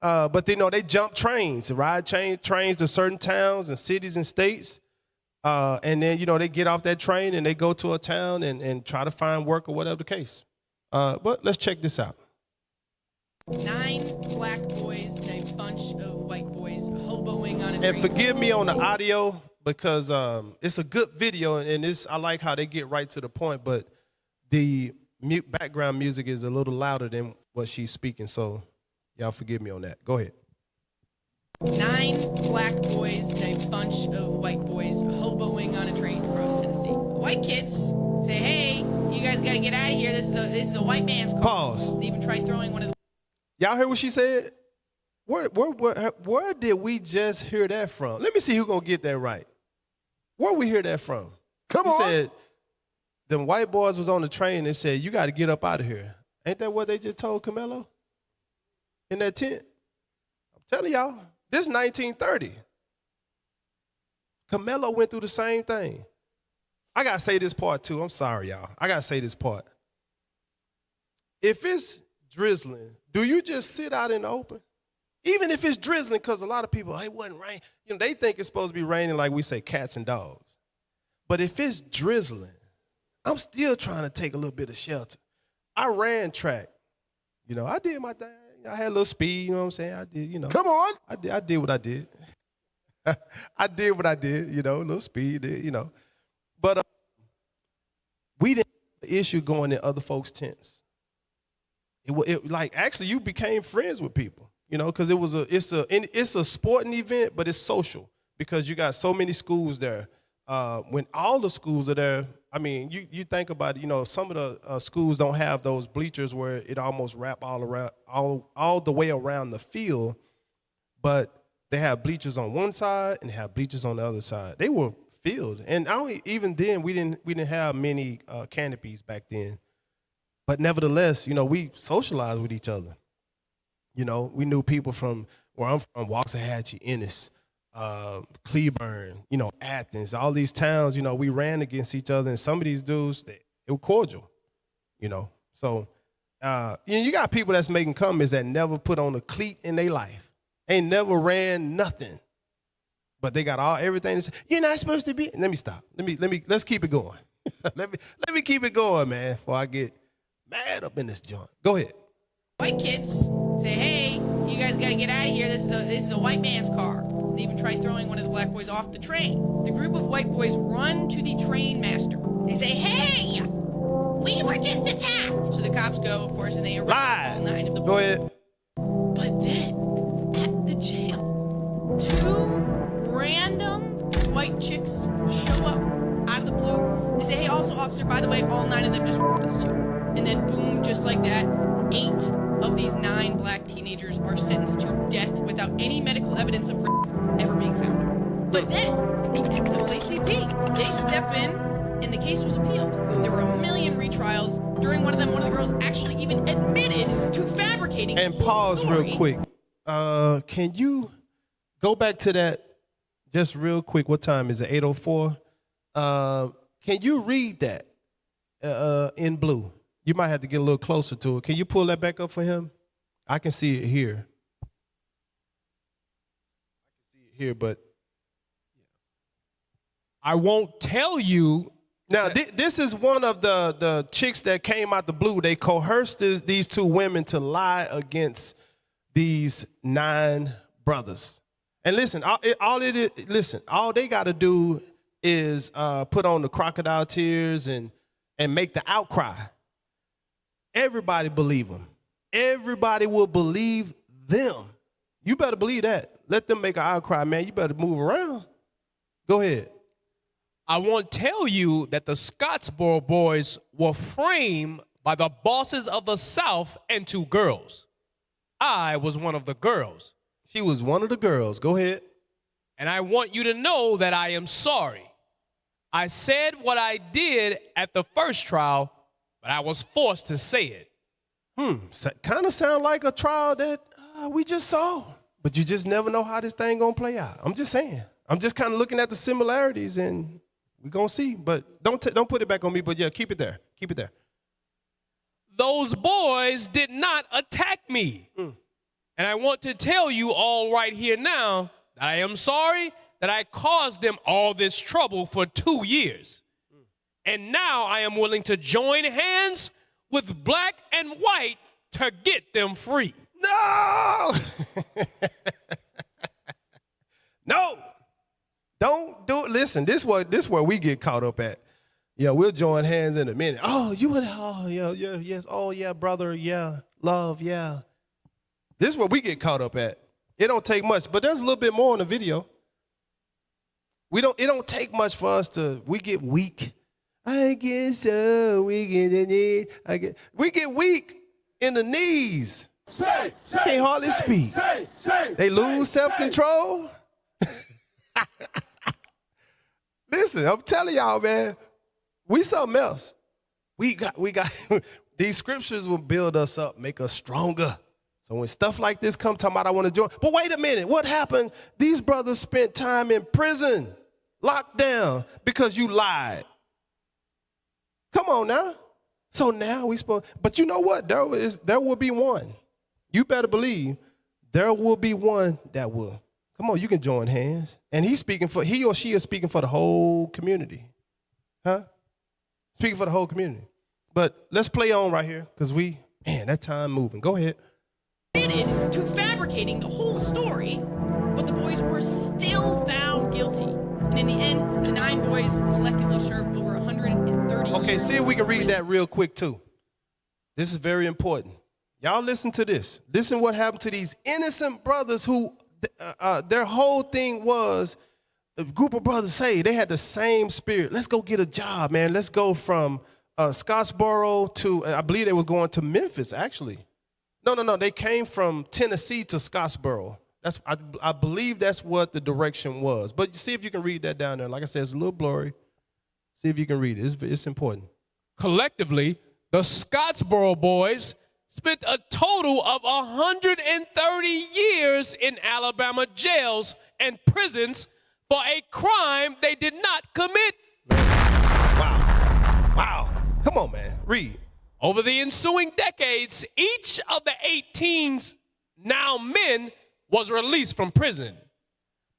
But, you know, they jumped trains, ride trains to certain towns and cities and states. And then, you know, they get off that train and they go to a town and try to find work or whatever the case. But let's check this out. 9 black boys and a bunch of white boys hoboing on a train. And forgive me on the audio because it's a good video and I like how they get right to the point, but the background music is a little louder than what she's speaking. So y'all forgive me on that. Go ahead. 9 black boys and a bunch of white boys hoboing on a train across Tennessee. White kids say, "Hey, you guys got to get out of here. This is a white man's car." Pause. They even tried throwing one of the. Y'all heard what she said? Where did we just hear that from? Let me see who's gonna get that right. Where we hear that from? Come on. Said them white boys was on the train and said, "You got to get up out of here." Ain't that what they just told Camelo in that tent? I'm telling y'all. This 1930. Camelo went through the same thing. I got to say this part too. I'm sorry, y'all. I got to say this part. If it's drizzling, do you just sit out in the open? Even if it's drizzling, because a lot of people, it wasn't rain. You know, they think it's supposed to be raining like we say cats and dogs. But if it's drizzling, I'm still trying to take a little bit of shelter. I ran track. You know, I did my thing. I had a little speed, you know what I'm saying? I did, you know. Come on. I did what I did. I did what I did, you know, a little speed, you know. But we didn't have an issue going in other folks' tents. It like actually you became friends with people, you know, because it's a sporting event, but it's social because you got so many schools there. When all the schools are there, I mean, you think about it, you know, some of the schools don't have those bleachers where it almost wrap all the way around the field, but they have bleachers on one side and have bleachers on the other side. They were filled, and even then we didn't have many canopies back then, but nevertheless, you know, we socialized with each other. You know, we knew people from where I'm from, Waxahachie, Ennis, Cleburne, you know, Athens, all these towns, you know, we ran against each other, and some of these dudes, they were cordial, you know. So, you got people that's making comments that never put on a cleat in their life, ain't never ran nothing, but they got everything to say. You're not supposed to be. Let me stop. Let's keep it going. let me keep it going, man, before I get mad up in this joint. Go ahead. White kids say, "Hey, you guys got to get out of here. This is a white man's car." They even tried throwing one of the black boys off the train. The group of white boys run to the train master. They say, "Hey, we were just attacked." So the cops go, of course, and they arrest all 9 of the boys. Go ahead. But then, at the jail, 2 random white chicks show up out of the blue. They say, "Hey, also, officer, by the way, all 9 of them just raped us too." And then, boom, just like that, 8 of these 9 black teenagers are sentenced to death without any medical evidence of rape ever being found. But then, the NAACP, they step in, and the case was appealed. There were a million retrials. During one of them, one of the girls actually even admitted to fabricating. And pause real quick. Can you go back to that just real quick? What time is it? 8:04. Can you read that in blue? You might have to get a little closer to it. Can you pull that back up for him? I can see it here. But I won't tell you. Now, this is one of the chicks that came out the blue. They coerced these two women to lie against these 9 brothers. And listen, all they got to do is put on the crocodile tears and make the outcry. Everybody believe them. Everybody will believe them. You better believe that. Let them make an outcry, man. You better move around. Go ahead. I won't tell you that the Scottsboro boys were framed by the bosses of the South and 2 girls. I was one of the girls. She was one of the girls. Go ahead. And I want you to know that I am sorry. I said what I did at the first trial, but I was forced to say it. Kind of sound like a trial that we just saw. But you just never know how this thing gonna play out. I'm just saying. I'm just kind of looking at the similarities, and we're gonna see. But don't put it back on me. But yeah, keep it there. Keep it there. Those boys did not attack me. And I want to tell you all right here now that I am sorry that I caused them all this trouble for 2 years. And now I am willing to join hands with black and white to get them free. No! No! Don't do it. Listen, this where we get caught up at. Yeah, we'll join hands in a minute. Oh, you would, oh, yeah, yes. Oh, yeah, brother, yeah. Love, yeah. This is where we get caught up at. It don't take much, but there's a little bit more in the video. It don't take much for us we get weak. I get so weak in the knees. We get weak in the knees. Can't hardly speak. They lose self-control. Listen, I'm telling y'all, man, we something else. We got these scriptures will build us up, make us stronger. So when stuff like this come, talking about I want to join. But wait a minute, what happened? These brothers spent time in prison, locked down, because you lied. Come on now. So now we supposed, but you know what? There will be one. You better believe there will be one that will. Come on, you can join hands. And he or she is speaking for the whole community. Huh? Speaking for the whole community. But let's play on right here, because that time moving. Go ahead. Admitted to fabricating the whole story, but the boys were still found guilty. And in the end, the 9 boys collectively served over 130 years. Okay, see if we can read that real quick too. This is very important. Y'all listen to this. Listen what happened to these innocent brothers who their whole thing was, a group of brothers they had the same spirit. Let's go get a job, man. Let's go from Scottsboro to, I believe they was going to Memphis, actually. No. They came from Tennessee to Scottsboro. I believe that's what the direction was. But see if you can read that down there. Like I said, it's a little blurry. See if you can read it. It's important. Collectively, the Scottsboro boys spent a total of 130 years in Alabama jails and prisons for a crime they did not commit. Wow. Come on, man. Read. Over the ensuing decades, each of the 18's now men was released from prison.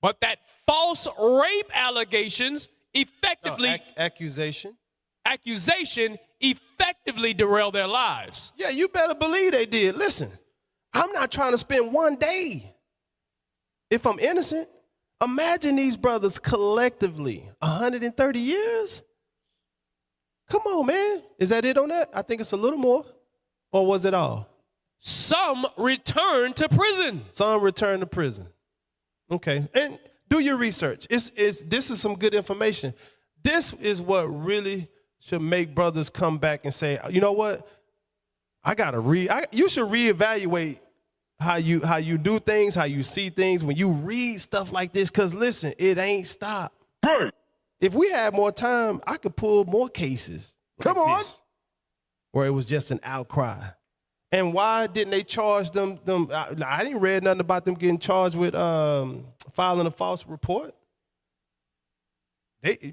But that false rape allegations effectively... Accusation effectively derailed their lives. Yeah, you better believe they did. Listen, I'm not trying to spend one day if I'm innocent. Imagine these brothers collectively, 130 years. Come on, man. Is that it on that? I think it's a little more. Or was it all? Some returned to prison. Some returned to prison. Okay. And do your research. This is some good information. This is what really should make brothers come back and say, you know what? You should reevaluate how you do things, how you see things when you read stuff like this. Because listen, it ain't stopped. Right. If we had more time, I could pull more cases. Come on. Where it was just an outcry. And why didn't they charge them? I didn't read nothing about them getting charged with filing a false report.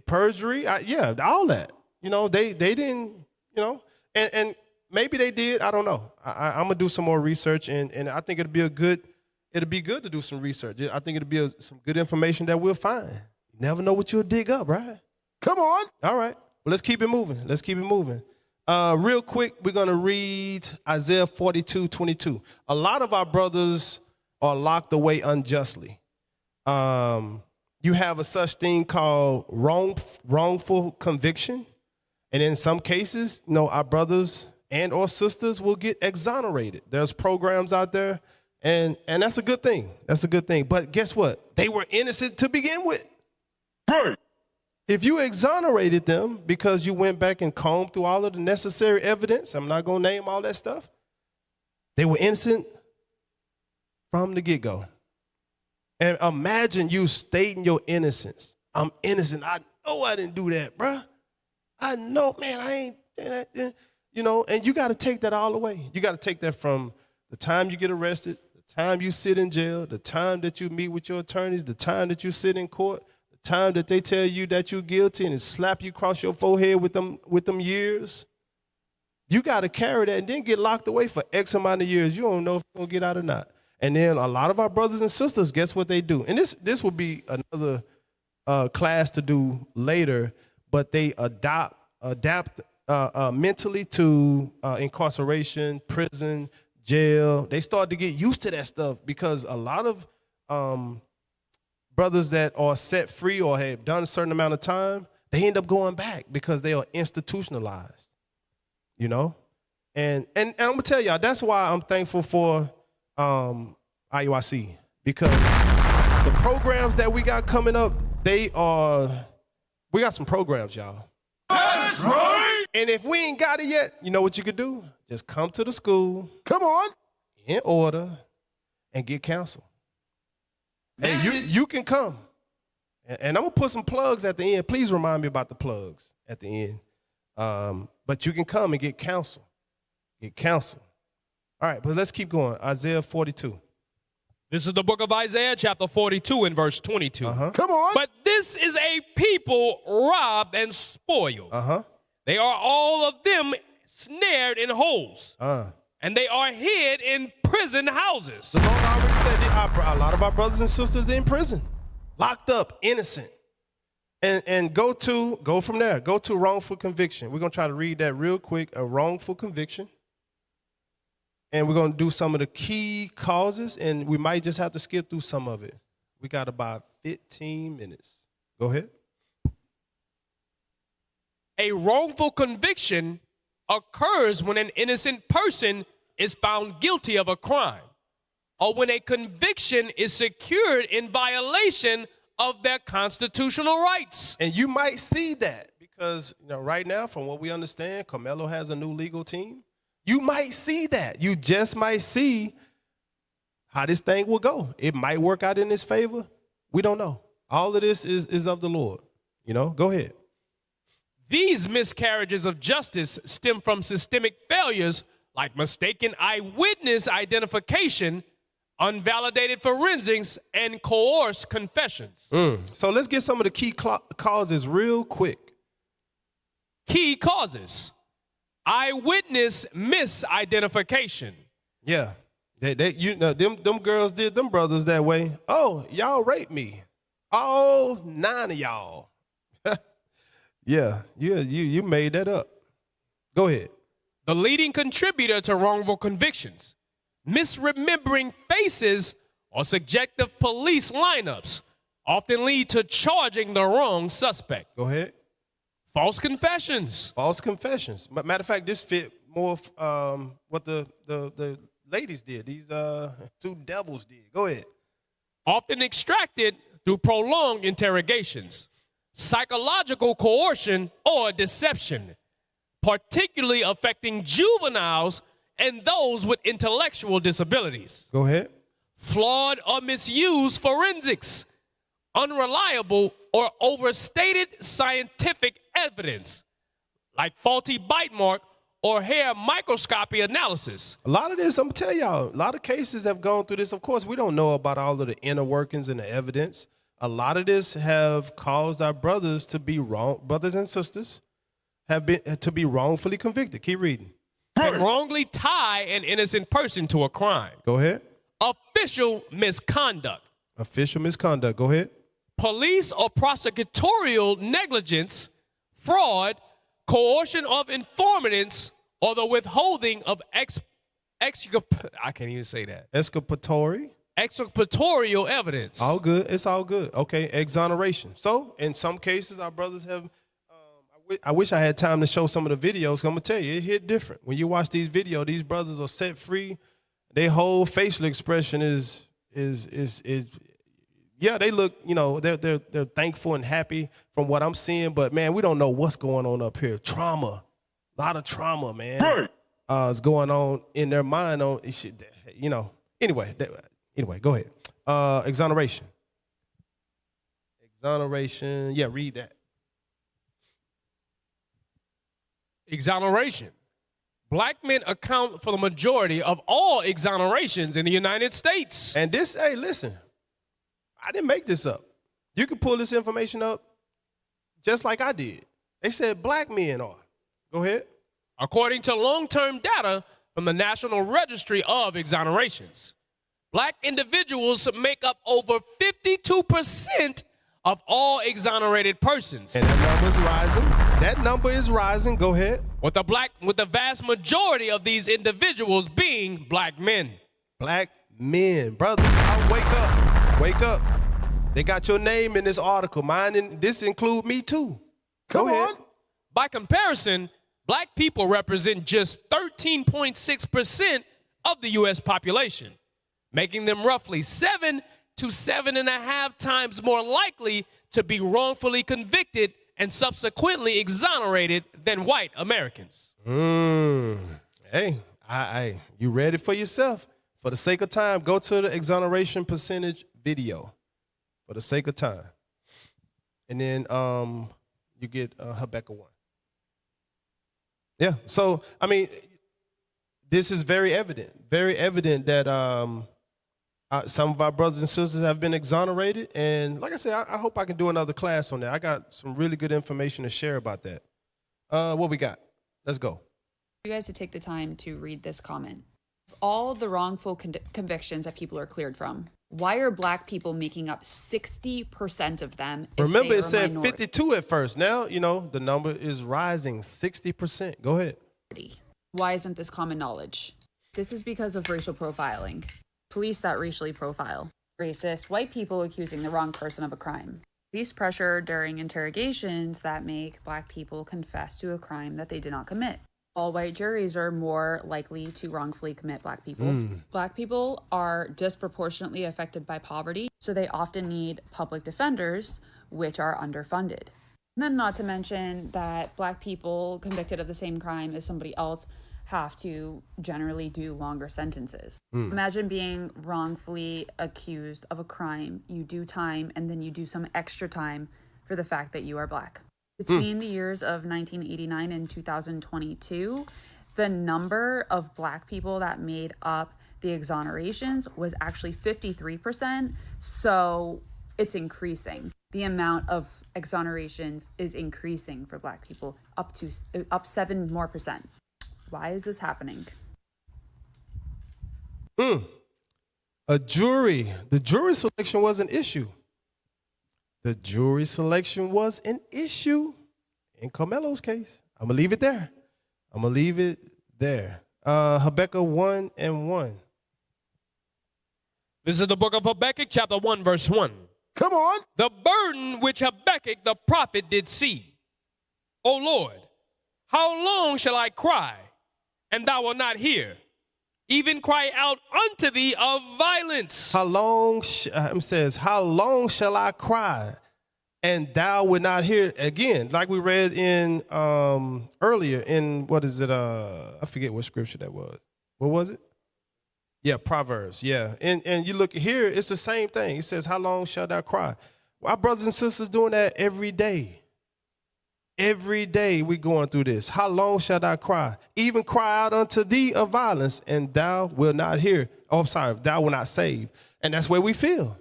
perjury, yeah, all that. You know, they didn't, you know, and maybe they did. I don't know. I'm gonna do some more research, and I think it'd be good to do some research. I think it'd be some good information that we'll find. You never know what you'll dig up, right? Come on. All right. Well, let's keep it moving. Real quick, we're gonna read Isaiah 42:22. A lot of our brothers are locked away unjustly. You have a such thing called wrongful conviction. And in some cases, you know, our brothers and or sisters will get exonerated. There's programs out there, and that's a good thing. That's a good thing. But guess what? They were innocent to begin with. Right. If you exonerated them because you went back and combed through all of the necessary evidence, I'm not going to name all that stuff, they were innocent from the get-go. And imagine you stating your innocence. I'm innocent. I know I didn't do that, bruh. I know, man, I ain't, you know, and you got to take that all away. You got to take that from the time you get arrested, the time you sit in jail, the time that you meet with your attorneys, the time that you sit in court, the time that they tell you that you're guilty and slap you across your forehead with them years. You got to carry that and then get locked away for X amount of years. You don't know if you're going to get out or not. And then a lot of our brothers and sisters, guess what they do? And this will be another class to do later, but they adapt mentally to incarceration, prison, jail. They start to get used to that stuff because a lot of brothers that are set free or have done a certain amount of time, they end up going back because they are institutionalized, you know? And I'm going to tell y'all, that's why I'm thankful for IUIC, because the programs that we got coming up, we got some programs, y'all. That's right. And if we ain't got it yet, you know what you could do? Just come to the school. Come on. In order and get counsel. Hey, you can come. And I'm going to put some plugs at the end. Please remind me about the plugs at the end. But you can come and get counsel. Get counsel. All right, but let's keep going. Isaiah 42. This is the book of Isaiah, chapter 42 and verse 22. Come on. But this is a people robbed and spoiled. They are all of them snared in holes. And they are hid in prison houses. The Lord already said that a lot of our brothers and sisters are in prison, locked up, innocent. And go from there. Go to wrongful conviction. We're going to try to read that real quick, a wrongful conviction. And we're going to do some of the key causes, and we might just have to skip through some of it. We got about 15 minutes. Go ahead. A wrongful conviction occurs when an innocent person is found guilty of a crime, or when a conviction is secured in violation of their constitutional rights. And you might see that because, you know, right now, from what we understand, Carmelo has a new legal team. You might see that. You just might see how this thing will go. It might work out in his favor. We don't know. All of this is of the Lord. You know, go ahead. These miscarriages of justice stem from systemic failures like mistaken eyewitness identification, unvalidated forensics, and coerced confessions. So let's get some of the key causes real quick. Key causes. Eyewitness misidentification. Yeah. You know, them girls did them brothers that way. Oh, y'all raped me. All 9 of y'all. Yeah, you made that up. Go ahead. The leading contributor to wrongful convictions. Misremembering faces or subjective police lineups often lead to charging the wrong suspect. Go ahead. False confessions. False confessions. Matter of fact, this fit more what the ladies did. These 2 devils did. Go ahead. Often extracted through prolonged interrogations. Psychological coercion or deception, particularly affecting juveniles and those with intellectual disabilities. Go ahead. Flawed or misused forensics. Unreliable or overstated scientific evidence, like faulty bite mark or hair microscopy analysis. A lot of this, I'm going to tell y'all, a lot of cases have gone through this. Of course, we don't know about all of the inner workings and the evidence. A lot of this have caused our brothers to be wrong, brothers and sisters have been to be wrongfully convicted. Keep reading. And wrongly tie an innocent person to a crime. Go ahead. Official misconduct. Official misconduct. Go ahead. Police or prosecutorial negligence, fraud, coercion of informants, or the withholding of I can't even say that. Exculpatory evidence. All good. It's all good. Okay. Exoneration. So in some cases, our brothers have. I wish I had time to show some of the videos. I'm gonna tell you, it hit different when you watch these videos. These brothers are set free. Their whole facial expression is yeah. They look, you know, they're thankful and happy from what I'm seeing. But man, we don't know what's going on up here. Trauma, a lot of trauma, man, is going on in their mind. On you know. Anyway, go ahead. Exoneration. Exoneration. Yeah, read that. Exoneration. Black men account for the majority of all exonerations in the United States. And this, hey, listen, I didn't make this up. You can pull this information up just like I did. They said black men are. Go ahead. According to long-term data from the National Registry of Exonerations, black individuals make up over 52% of all exonerated persons. And that number is rising. That number is rising. Go ahead. With the vast majority of these individuals being black men. Black men. Brother, wake up. Wake up. They got your name in this article. Mine, and this include me too. Go ahead. By comparison, black people represent just 13.6% of the U.S. population, making them roughly 7 to 7.5 times more likely to be wrongfully convicted and subsequently exonerated than white Americans. Hey, you read it for yourself. For the sake of time, go to the exoneration percentage video. For the sake of time. And then you get Habakkuk 1. Yeah, so, I mean, this is very evident that some of our brothers and sisters have been exonerated. And like I said, I hope I can do another class on that. I got some really good information to share about that. What we got? Let's go. You guys to take the time to read this comment. All the wrongful convictions that people are cleared from, why are black people making up 60% of them? Remember, it said 52 at first. Now, you know, the number is rising, 60%. Go ahead. Why isn't this common knowledge? This is because of racial profiling. Police that racially profile. Racist white people accusing the wrong person of a crime. Police pressure during interrogations that make black people confess to a crime that they did not commit. All white juries are more likely to wrongfully commit black people. Black people are disproportionately affected by poverty, so they often need public defenders, which are underfunded. And then not to mention that black people convicted of the same crime as somebody else have to generally do longer sentences. Imagine being wrongfully accused of a crime, you do time, and then you do some extra time for the fact that you are black. Between the years of 1989 and 2022, the number of black people that made up the exonerations was actually 53%, so it's increasing. The amount of exonerations is increasing for black people up 7% more. Why is this happening? The jury selection was an issue. The jury selection was an issue in Carmelo's case. I'm going to leave it there. Habakkuk 1:1. This is the book of Habakkuk, chapter 1, verse 1. Come on. The burden which Habakkuk the prophet did see. O Lord, how long shall I cry, and thou wilt not hear? Even cry out unto thee of violence. How long, says, how long shall I cry, and thou wilt not hear? Again, like we read in earlier in, what is it? I forget what scripture that was. What was it? Yeah, Proverbs. Yeah, and you look here, it's the same thing. It says, how long shall thou cry? Well, our brothers and sisters doing that every day. Every day we going through this. How long shall thou cry? Even cry out unto thee of violence, and thou wilt not hear. Oh, I'm sorry, thou wilt not save. And that's where we feel.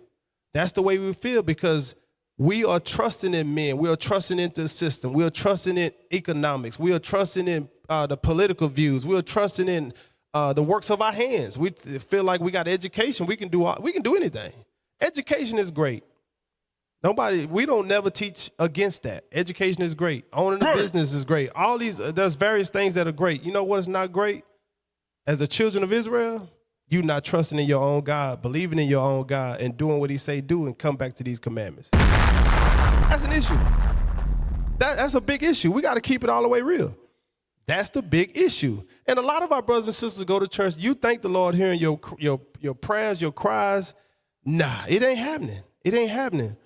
That's the way we feel because we are trusting in men. We are trusting into the system. We are trusting in economics. We are trusting in the political views. We are trusting in the works of our hands. We feel like we got education. We can do anything. Education is great. We don't never teach against that. Education is great. Owning a business is great. All these, there's various things that are great. You know what is not great? As the children of Israel, you not trusting in your own God, believing in your own God, and doing what he say do and come back to these commandments. That's an issue. That's a big issue. We got to keep it all the way real. That's the big issue. And a lot of our brothers and sisters go to church. You thank the Lord hearing your prayers, your cries. Nah, it ain't happening. It ain't happening.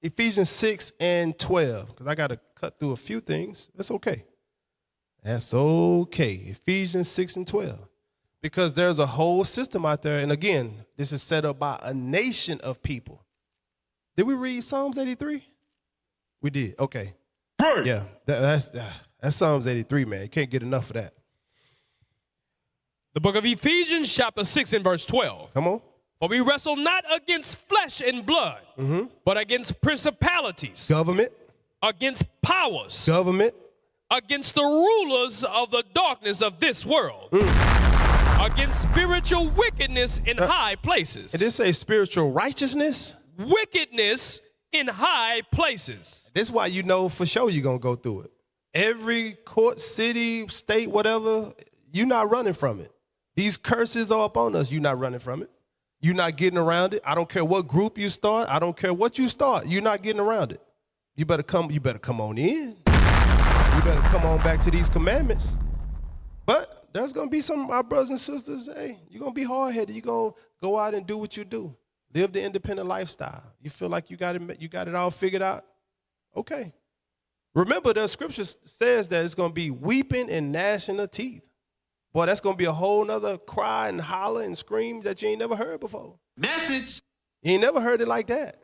Ephesians 6 and 12, because I got to cut through a few things. That's okay. That's okay. Ephesians 6 and 12. Because there's a whole system out there. And again, this is set up by a nation of people. Did we read Psalms 83? We did. Okay. Yeah, that's Psalms 83, man. You can't get enough of that. The book of Ephesians, chapter 6 and verse 12. Come on. For we wrestle not against flesh and blood, but against principalities. Government. Against powers. Government. Against the rulers of the darkness of this world. Against spiritual wickedness in high places. Did it say spiritual righteousness? Wickedness in high places. This is why you know for sure you're going to go through it. Every court, city, state, whatever, you're not running from it. These curses are upon us. You're not running from it. You're not getting around it. I don't care what group you start. I don't care what you start. You're not getting around it. You better come on in. You better come on back to these commandments. But there's going to be some of our brothers and sisters, hey, you're going to be hard-headed. You're going to go out and do what you do. Live the independent lifestyle. You feel like you got it all figured out? Okay. Remember, the scripture says that it's going to be weeping and gnashing of teeth. Boy, that's going to be a whole nother cry and holler and scream that you ain't never heard before. Message. You ain't never heard it like that.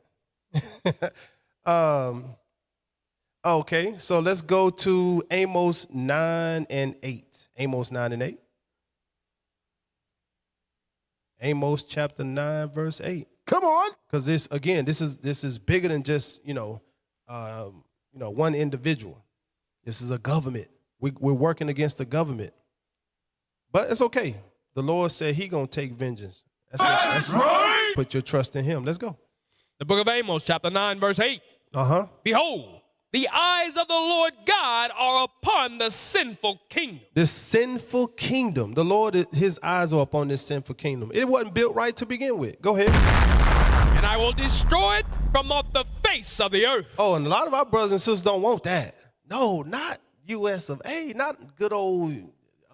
Okay, so let's go to Amos 9 and 8. Amos 9 and 8. Amos chapter 9, verse 8. Come on. Because this is bigger than just, one individual. This is a government. We're working against the government. But it's okay. The Lord said he going to take vengeance. That's right. Put your trust in him. Let's go. The book of Amos, chapter 9, verse 8. Behold, the eyes of the Lord God are upon the sinful kingdom. This sinful kingdom. The Lord, his eyes are upon this sinful kingdom. It wasn't built right to begin with. Go ahead. And I will destroy it from off the face of the earth. Oh, and a lot of our brothers and sisters don't want that. No, not U.S. of A. Not good old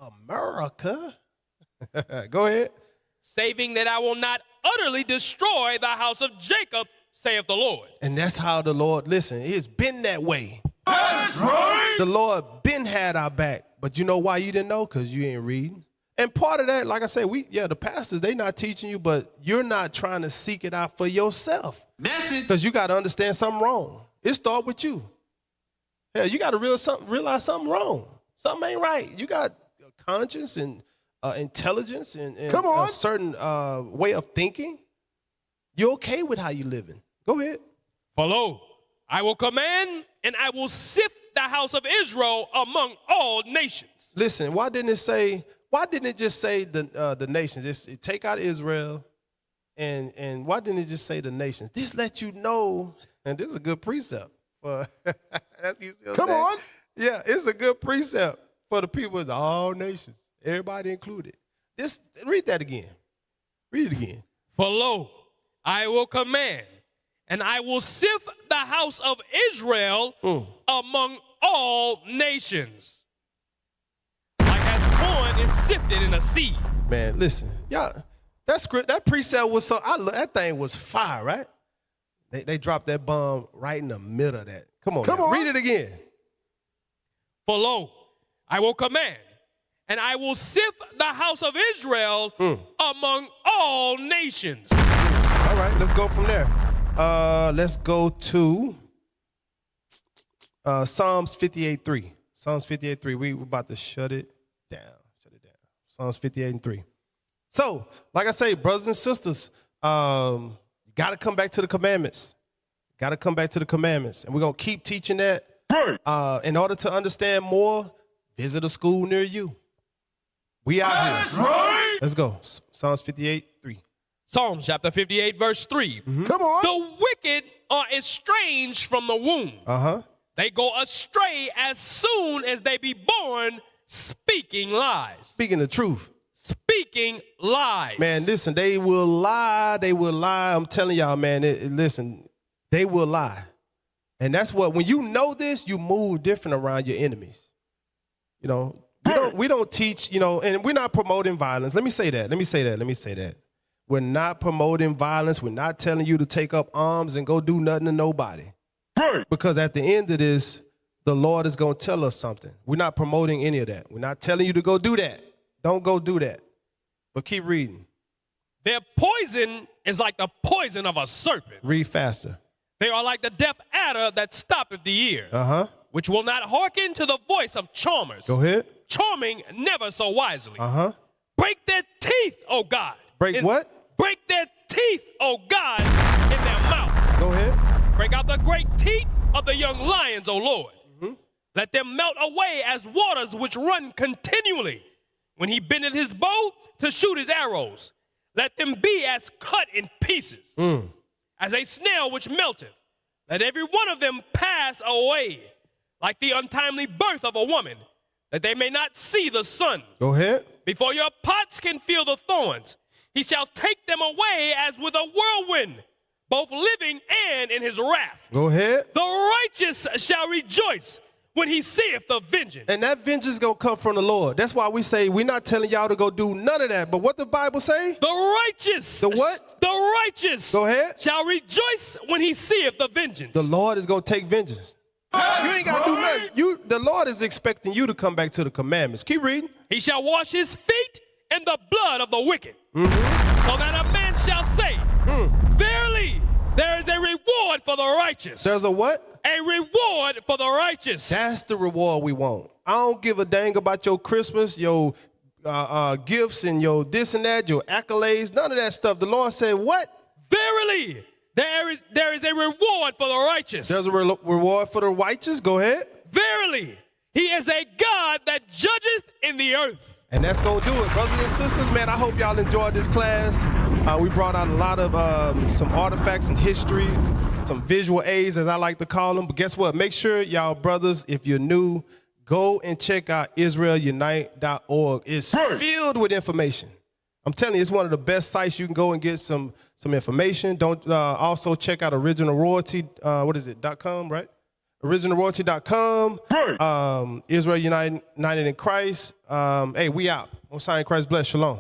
America. Go ahead. Saving that I will not utterly destroy the house of Jacob, saith the Lord. And that's how the Lord, listen, it's been that way. That's right. The Lord been had our back. But you know why you didn't know? Because you ain't reading. And part of that, like I said, the pastors, they not teaching you, but you're not trying to seek it out for yourself. Message. Because you got to understand something wrong. It start with you. Yeah, you got to realize something wrong. Something ain't right. You got conscience and intelligence and a certain way of thinking. You're okay with how you living. Go ahead. For lo, I will command and I will sift the house of Israel among all nations. Listen, why didn't it just say the nations? Just take out Israel and why didn't it just say the nations? This let you know, and this is a good precept for Come on. Yeah, it's a good precept for the people of all nations. Everybody included. Read that again. Read it again. For lo, I will command, and I will sift the house of Israel among all nations. Like as corn is sifted in a sieve. Man, listen, y'all, that precept was that thing was fire, right? They dropped that bomb right in the middle of that. Come on. Read it again. For lo, I will command, and I will sift the house of Israel among all nations. All right, let's go from there. Let's go to Psalms 58:3. Psalms 58:3. We're about to shut it down. Psalms 58:3. So, like I say, brothers and sisters, you Got to come back to the commandments. Got to come back to the commandments. And we're going to keep teaching that. In order to understand more, visit a school near you. We out here. Right. Let's go. Psalms 58:3. Psalms chapter 58, verse 3. Come on. The wicked are estranged from the womb. They go astray as soon as they be born, speaking lies. Speaking the truth. Speaking lies. Man, listen, they will lie. They will lie. I'm telling y'all, man, listen, they will lie. And that's what, when you know this, you move different around your enemies. You know, we don't teach, you know, and we're not promoting violence. Let me say that. We're not promoting violence. We're not telling you to take up arms and go do nothing to nobody. Because at the end of this, the Lord is going to tell us something. We're not promoting any of that. We're not telling you to go do that. Don't go do that. But keep reading. Their poison is like the poison of a serpent. Read faster. They are like the deaf adder that stoppeth the ear, which will not hearken to the voice of charmers. Go ahead. Charming never so wisely. Break their teeth, O God. What? Break their teeth, O God, in their mouth. Go ahead. Break out the great teeth of the young lions, O Lord. Let them melt away as waters which run continually. When he bendeth his bow to shoot his arrows, let them be as cut in pieces, as a snail which melteth. Let every one of them pass away, like the untimely birth of a woman, that they may not see the sun. Go ahead. Before your pots can feel the thorns, he shall take them away as with a whirlwind, both living and in his wrath. Go ahead. The righteous shall rejoice when he seeth the vengeance. And that vengeance is going to come from the Lord. That's why we say we're not telling y'all to go do none of that. But what the Bible say? The righteous. The what? The righteous. Go ahead. Shall rejoice when he seeth the vengeance. The Lord is going to take vengeance. You ain't got to do nothing. The Lord is expecting you to come back to the commandments. Keep reading. He shall wash his feet in the blood of the wicked, so that a man shall say, verily, there is a reward for the righteous. There's a what? A reward for the righteous. That's the reward we want. I don't give a dang about your Christmas, your gifts, and your this and that, your accolades, none of that stuff. The Lord said, what? Verily, there is a reward for the righteous. There's a reward for the righteous. Go ahead. Verily, he is a God that judgeth in the earth. And that's going to do it. Brothers and sisters, man, I hope y'all enjoyed this class. We brought out a lot of some artifacts and history, some visual aids, as I like to call them. But guess what? Make sure y'all brothers, if you're new, go and check out IsraelUnite.org. It's filled with information. I'm telling you, it's one of the best sites you can go and get some information. Don't also check out Original Royalty, .com, right? OriginalRoyalty.com, Israel United in Christ. Hey, we out. Most High in Christ bless. Shalom.